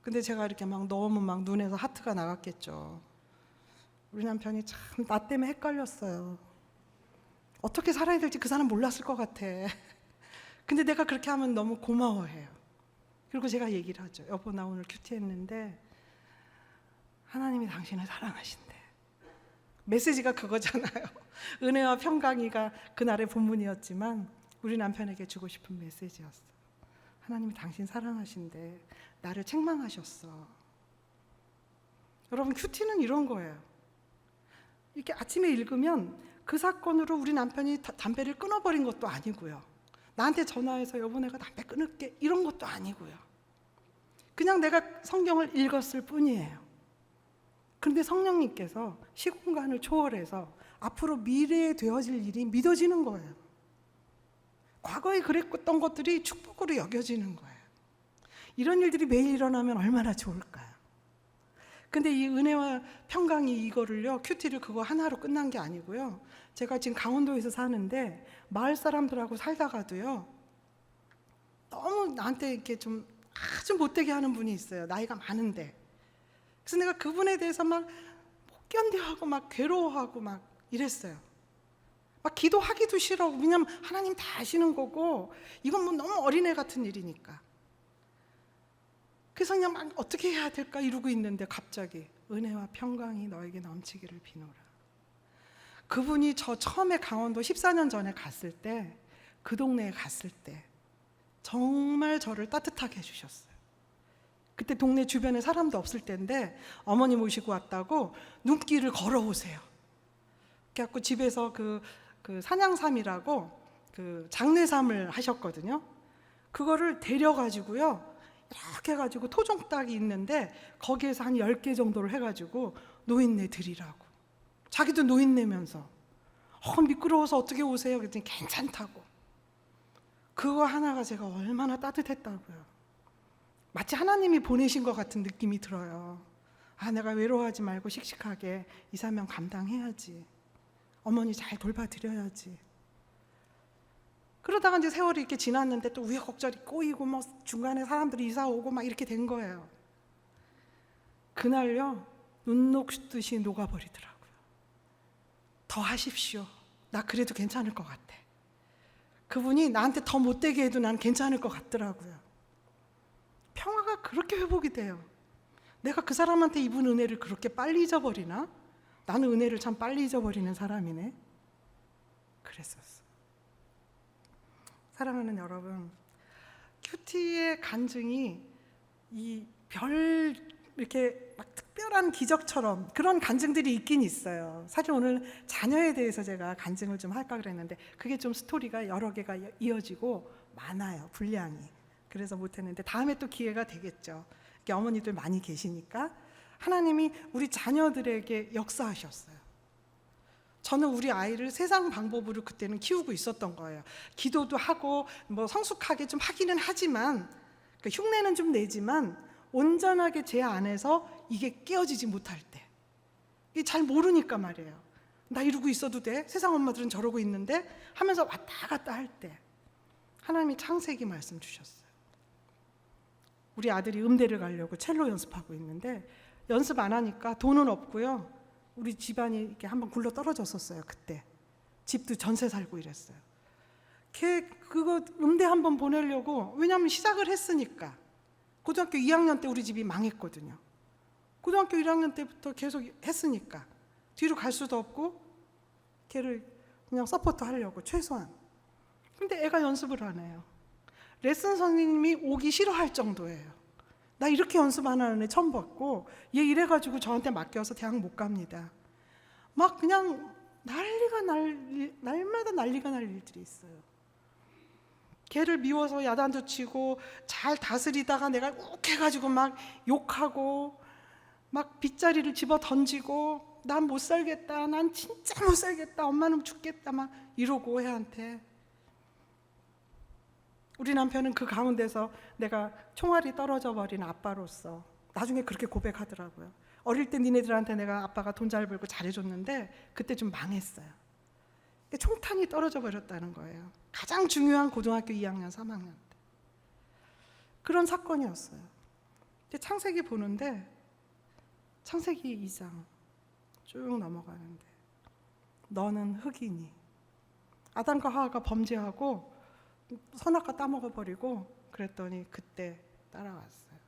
Speaker 2: 근데 제가 이렇게 막 너무 막 눈에서 하트가 나갔겠죠. 우리 남편이 참 나 때문에 헷갈렸어요. 어떻게 살아야 될지 그 사람 몰랐을 것 같아. 근데 내가 그렇게 하면 너무 고마워해요. 그리고 제가 얘기를 하죠. 여보, 나 오늘 큐티 했는데 하나님이 당신을 사랑하신대. 메시지가 그거잖아요. 은혜와 평강이가 그날의 본문이었지만 우리 남편에게 주고 싶은 메시지였어. 하나님이 당신 사랑하신대. 나를 책망하셨어. 여러분, 큐티는 이런 거예요. 이렇게 아침에 읽으면 그 사건으로 우리 남편이 담배를 끊어버린 것도 아니고요. 나한테 전화해서 여보 내가 담배 끊을게 이런 것도 아니고요. 그냥 내가 성경을 읽었을 뿐이에요. 그런데 성령님께서 시공간을 초월해서 앞으로 미래에 되어질 일이 믿어지는 거예요. 과거에 그랬던 것들이 축복으로 여겨지는 거예요. 이런 일들이 매일 일어나면 얼마나 좋을까요? 근데 이 은혜와 평강이 이거를요, 큐티를 그거 하나로 끝난 게 아니고요. 제가 지금 강원도에서 사는데 마을 사람들하고 살다가도요, 너무 나한테 이렇게 좀 아주 못되게 하는 분이 있어요. 나이가 많은데. 그래서 내가 그분에 대해서 막 못 견뎌하고 막 괴로워하고 막 이랬어요. 막 기도하기도 싫어. 왜냐면 하나님 다 아시는 거고 이건 뭐 너무 어린애 같은 일이니까. 그래서 그냥 막 어떻게 해야 될까 이러고 있는데 갑자기 은혜와 평강이 너에게 넘치기를 비노라. 그분이 저 처음에 강원도 14년 전에 갔을 때, 그 동네에 갔을 때 정말 저를 따뜻하게 해주셨어요. 그때 동네 주변에 사람도 없을 때인데 어머니 모시고 왔다고 눈길을 걸어오세요. 그래갖고 집에서 그 산양삼이라고 그 장례삼을 하셨거든요. 그거를 데려가지고요, 이렇게 해가지고 토종닭이 있는데 거기에서 한 10개 정도를 해가지고 노인네 드리라고. 자기도 노인네면서 미끄러워서 어떻게 오세요? 그랬더니 괜찮다고. 그거 하나가 제가 얼마나 따뜻했다고요. 마치 하나님이 보내신 것 같은 느낌이 들어요. 아, 내가 외로워하지 말고 씩씩하게 이 사명 감당해야지. 어머니 잘 돌봐드려야지. 그러다가 이제 세월이 이렇게 지났는데 또 우여곡절이 꼬이고 뭐 중간에 사람들이 이사 오고 막 이렇게 된 거예요. 그날요, 눈 녹듯이 녹아버리더라고요. 더 하십시오. 나 그래도 괜찮을 것 같아. 그분이 나한테 더 못되게 해도 난 괜찮을 것 같더라고요. 평화가 그렇게 회복이 돼요. 내가 그 사람한테 입은 은혜를 그렇게 빨리 잊어버리나? 나는 은혜를 참 빨리 잊어버리는 사람이네. 그랬었어. 사랑하는 여러분, 큐티의 간증이 이 별 이렇게 막 특별한 기적처럼 그런 간증들이 있긴 있어요. 사실 오늘 자녀에 대해서 제가 간증을 좀 할까 그랬는데 그게 좀 스토리가 여러 개가 이어지고 많아요, 분량이. 그래서 못했는데 다음에 또 기회가 되겠죠. 이렇게 어머니들 많이 계시니까 하나님이 우리 자녀들에게 역사하셨어요. 저는 우리 아이를 세상 방법으로 그때는 키우고 있었던 거예요. 기도도 하고 뭐 성숙하게 좀 하기는 하지만, 그 흉내는 좀 내지만 온전하게 제 안에서 이게 깨어지지 못할 때, 이게 잘 모르니까 말이에요. 나 이러고 있어도 돼? 세상 엄마들은 저러고 있는데? 하면서 왔다 갔다 할 때 하나님이 창세기 말씀 주셨어요. 우리 아들이 음대를 가려고 첼로 연습하고 있는데 연습 안 하니까 돈은 없고요. 우리 집안이 이렇게 한번 굴러 떨어졌었어요. 그때 집도 전세 살고 이랬어요. 걔 그거 음대 한번 보내려고, 왜냐하면 시작을 했으니까. 고등학교 2학년 때 우리 집이 망했거든요. 고등학교 1학년 때부터 계속 했으니까 뒤로 갈 수도 없고 걔를 그냥 서포트 하려고 최소한. 근데 애가 연습을 안 해요. 레슨 선생님이 오기 싫어할 정도예요. 나 이렇게 연습 안 하는 애 처음 봤고 얘 이래가지고 저한테 맡겨서 대학 못 갑니다. 막 그냥 날마다 난리가 날 일들이 있어요. 걔를 미워서 야단도 치고 잘 다스리다가 내가 욱 해가지고 막 욕하고 막 빗자리를 집어 던지고 난 못 살겠다, 난 진짜 못 살겠다, 엄마는 죽겠다 막 이러고 애한테. 우리 남편은 그 가운데서 내가 총알이 떨어져 버린 아빠로서 나중에 그렇게 고백하더라고요. 어릴 때 니네들한테 내가 아빠가 돈 잘 벌고 잘해줬는데 그때 좀 망했어요. 총탄이 떨어져 버렸다는 거예요. 가장 중요한 고등학교 2학년 3학년 때 그런 사건이었어요. 창세기 보는데 창세기 2장 쭉 넘어가는데 너는 흙이니. 아담과 하와가 범죄하고 선악과 따먹어버리고 그랬더니 그때 따라왔어요.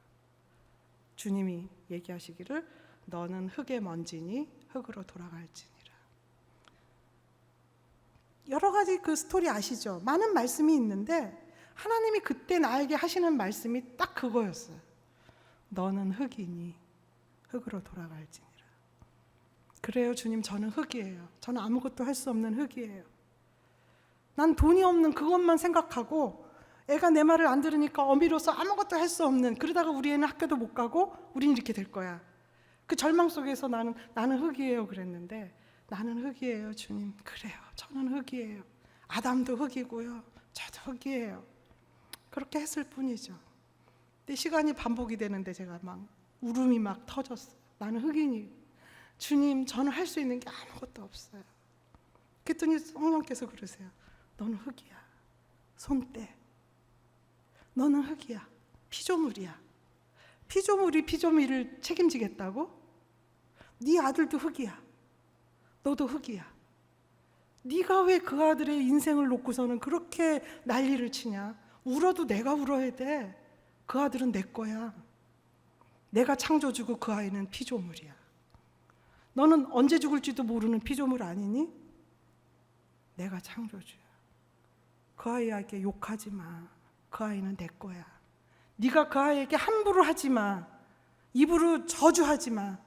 Speaker 2: 주님이 얘기하시기를 너는 흙의 먼지니 흙으로 돌아갈지니라. 여러 가지 그 스토리 아시죠? 많은 말씀이 있는데 하나님이 그때 나에게 하시는 말씀이 딱 그거였어요. 너는 흙이니 흙으로 돌아갈지니라. 그래요, 주님, 저는 흙이에요. 저는 아무것도 할 수 없는 흙이에요. 난 돈이 없는 그것만 생각하고 애가 내 말을 안 들으니까 어미로서 아무것도 할 수 없는, 그러다가 우리 애는 학교도 못 가고 우린 이렇게 될 거야. 그 절망 속에서 나는 흙이에요 그랬는데 나는 흙이에요, 주님. 그래요, 저는 흙이에요. 아담도 흙이고요, 저도 흙이에요. 그렇게 했을 뿐이죠. 근데 시간이 반복이 되는데 제가 막 울음이 막 터졌어요. 나는 흙이니 주님, 저는 할 수 있는 게 아무것도 없어요. 그랬더니 성령께서 그러세요. 너는 흙이야, 손때. 너는 흙이야, 피조물이야. 피조물이 피조물을 책임지겠다고? 네 아들도 흙이야, 너도 흙이야. 네가 왜 그 아들의 인생을 놓고서는 그렇게 난리를 치냐? 울어도 내가 울어야 돼. 그 아들은 내 거야. 내가 창조주고 그 아이는 피조물이야. 너는 언제 죽을지도 모르는 피조물 아니니? 내가 창조주야. 그 아이에게 욕하지 마. 그 아이는 내 거야. 네가 그 아이에게 함부로 하지 마. 입으로 저주하지 마.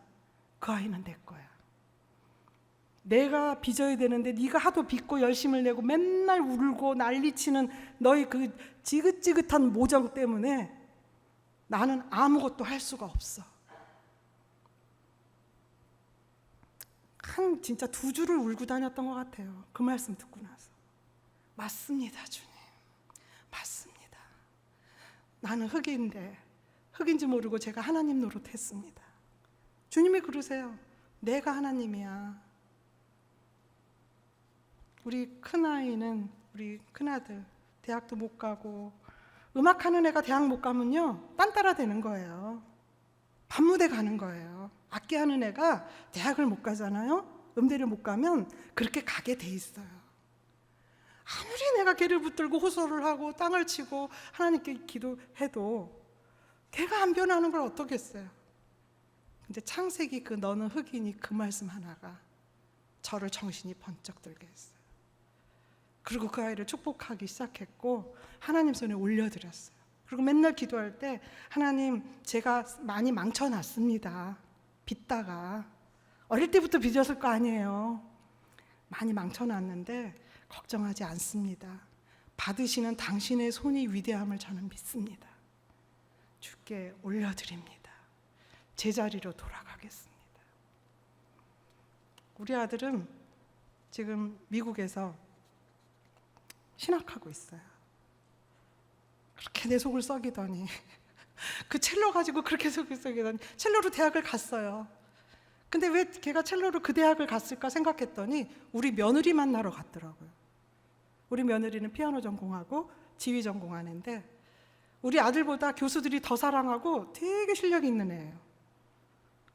Speaker 2: 그 아이는 내 거야. 내가 빚어야 되는데 네가 하도 빚고 열심을 내고 맨날 울고 난리치는 너의 그 지긋지긋한 모정 때문에 나는 아무것도 할 수가 없어. 진짜 2주를 울고 다녔던 것 같아요. 그 말씀 듣고 나서. 맞습니다, 주님. 맞습니다. 나는 흙인데 흙인지 모르고 제가 하나님 노릇했습니다. 주님이 그러세요. 내가 하나님이야. 우리 큰아이는, 우리 큰아들 대학도 못 가고, 음악하는 애가 대학 못 가면요 딴따라 되는 거예요. 밤무대 가는 거예요. 악기하는 애가 대학을 못 가잖아요. 음대를 못 가면 그렇게 가게 돼 있어요. 아무리 내가 걔를 붙들고 호소를 하고 땅을 치고 하나님께 기도해도 걔가 안 변하는 걸 어떻겠어요. 근데 창세기 그 너는 흙이니 그 말씀 하나가 저를 정신이 번쩍 들게 했어요. 그리고 그 아이를 축복하기 시작했고 하나님 손에 올려드렸어요. 그리고 맨날 기도할 때 하나님, 제가 많이 망쳐놨습니다. 빚다가 어릴 때부터 빚었을 거 아니에요. 많이 망쳐놨는데 걱정하지 않습니다. 받으시는 당신의 손이 위대함을 저는 믿습니다. 주께 올려드립니다. 제자리로 돌아가겠습니다. 우리 아들은 지금 미국에서 신학하고 있어요. 그렇게 내 속을 썩이더니 그 첼로 가지고 그렇게 속이더니 첼로로 대학을 갔어요. 근데 왜 걔가 첼로로 그 대학을 갔을까 생각했더니 우리 며느리 만나러 갔더라고요. 우리 며느리는 피아노 전공하고 지휘 전공하는데 우리 아들보다 교수들이 더 사랑하고 되게 실력 있는 애예요.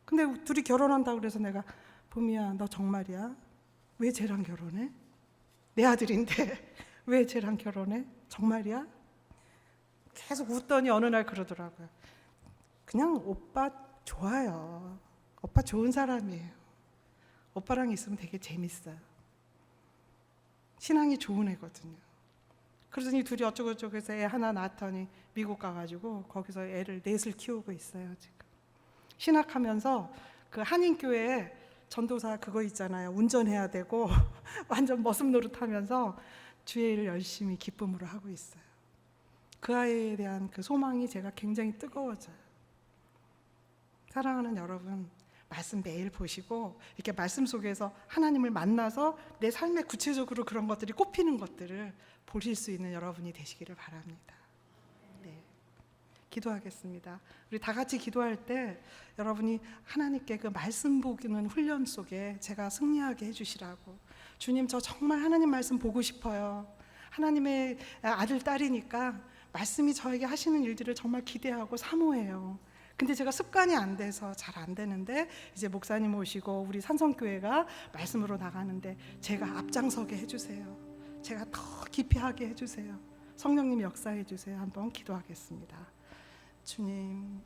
Speaker 2: 근데 둘이 결혼한다고 그래서 내가 봄이야 너 정말이야? 왜 쟤랑 결혼해? 내 아들인데 왜 쟤랑 결혼해? 정말이야? 계속 웃더니 어느 날 그러더라고요. 그냥 오빠 좋아요. 오빠 좋은 사람이에요. 오빠랑 있으면 되게 재밌어요. 신앙이 좋은 애거든요. 그러더니 둘이 어쩌고저쩌고 해서 애 하나 낳았더니 미국 가가지고 거기서 애를 넷을 키우고 있어요 지금. 신학하면서 그 한인교회에 전도사 그거 있잖아요. 운전해야 되고 완전 머슴 노릇하면서 주의 일을 열심히 기쁨으로 하고 있어요. 그 아이에 대한 그 소망이 제가 굉장히 뜨거워져요. 사랑하는 여러분, 말씀 매일 보시고 이렇게 말씀 속에서 하나님을 만나서 내 삶에 구체적으로 그런 것들이 꼽히는 것들을 보실 수 있는 여러분이 되시기를 바랍니다. 네, 기도하겠습니다. 우리 다 같이 기도할 때 여러분이 하나님께 그 말씀 보기는 훈련 속에 제가 승리하게 해주시라고. 주님, 저 정말 하나님 말씀 보고 싶어요. 하나님의 아들, 딸이니까 말씀이 저에게 하시는 일들을 정말 기대하고 사모해요. 근데 제가 습관이 안 돼서 잘 안 되는데 이제 목사님 오시고 우리 산성교회가 말씀으로 나가는데 제가 앞장서게 해주세요. 제가 더 깊이 하게 해주세요. 성령님 역사해 주세요. 한번 기도하겠습니다. 주님,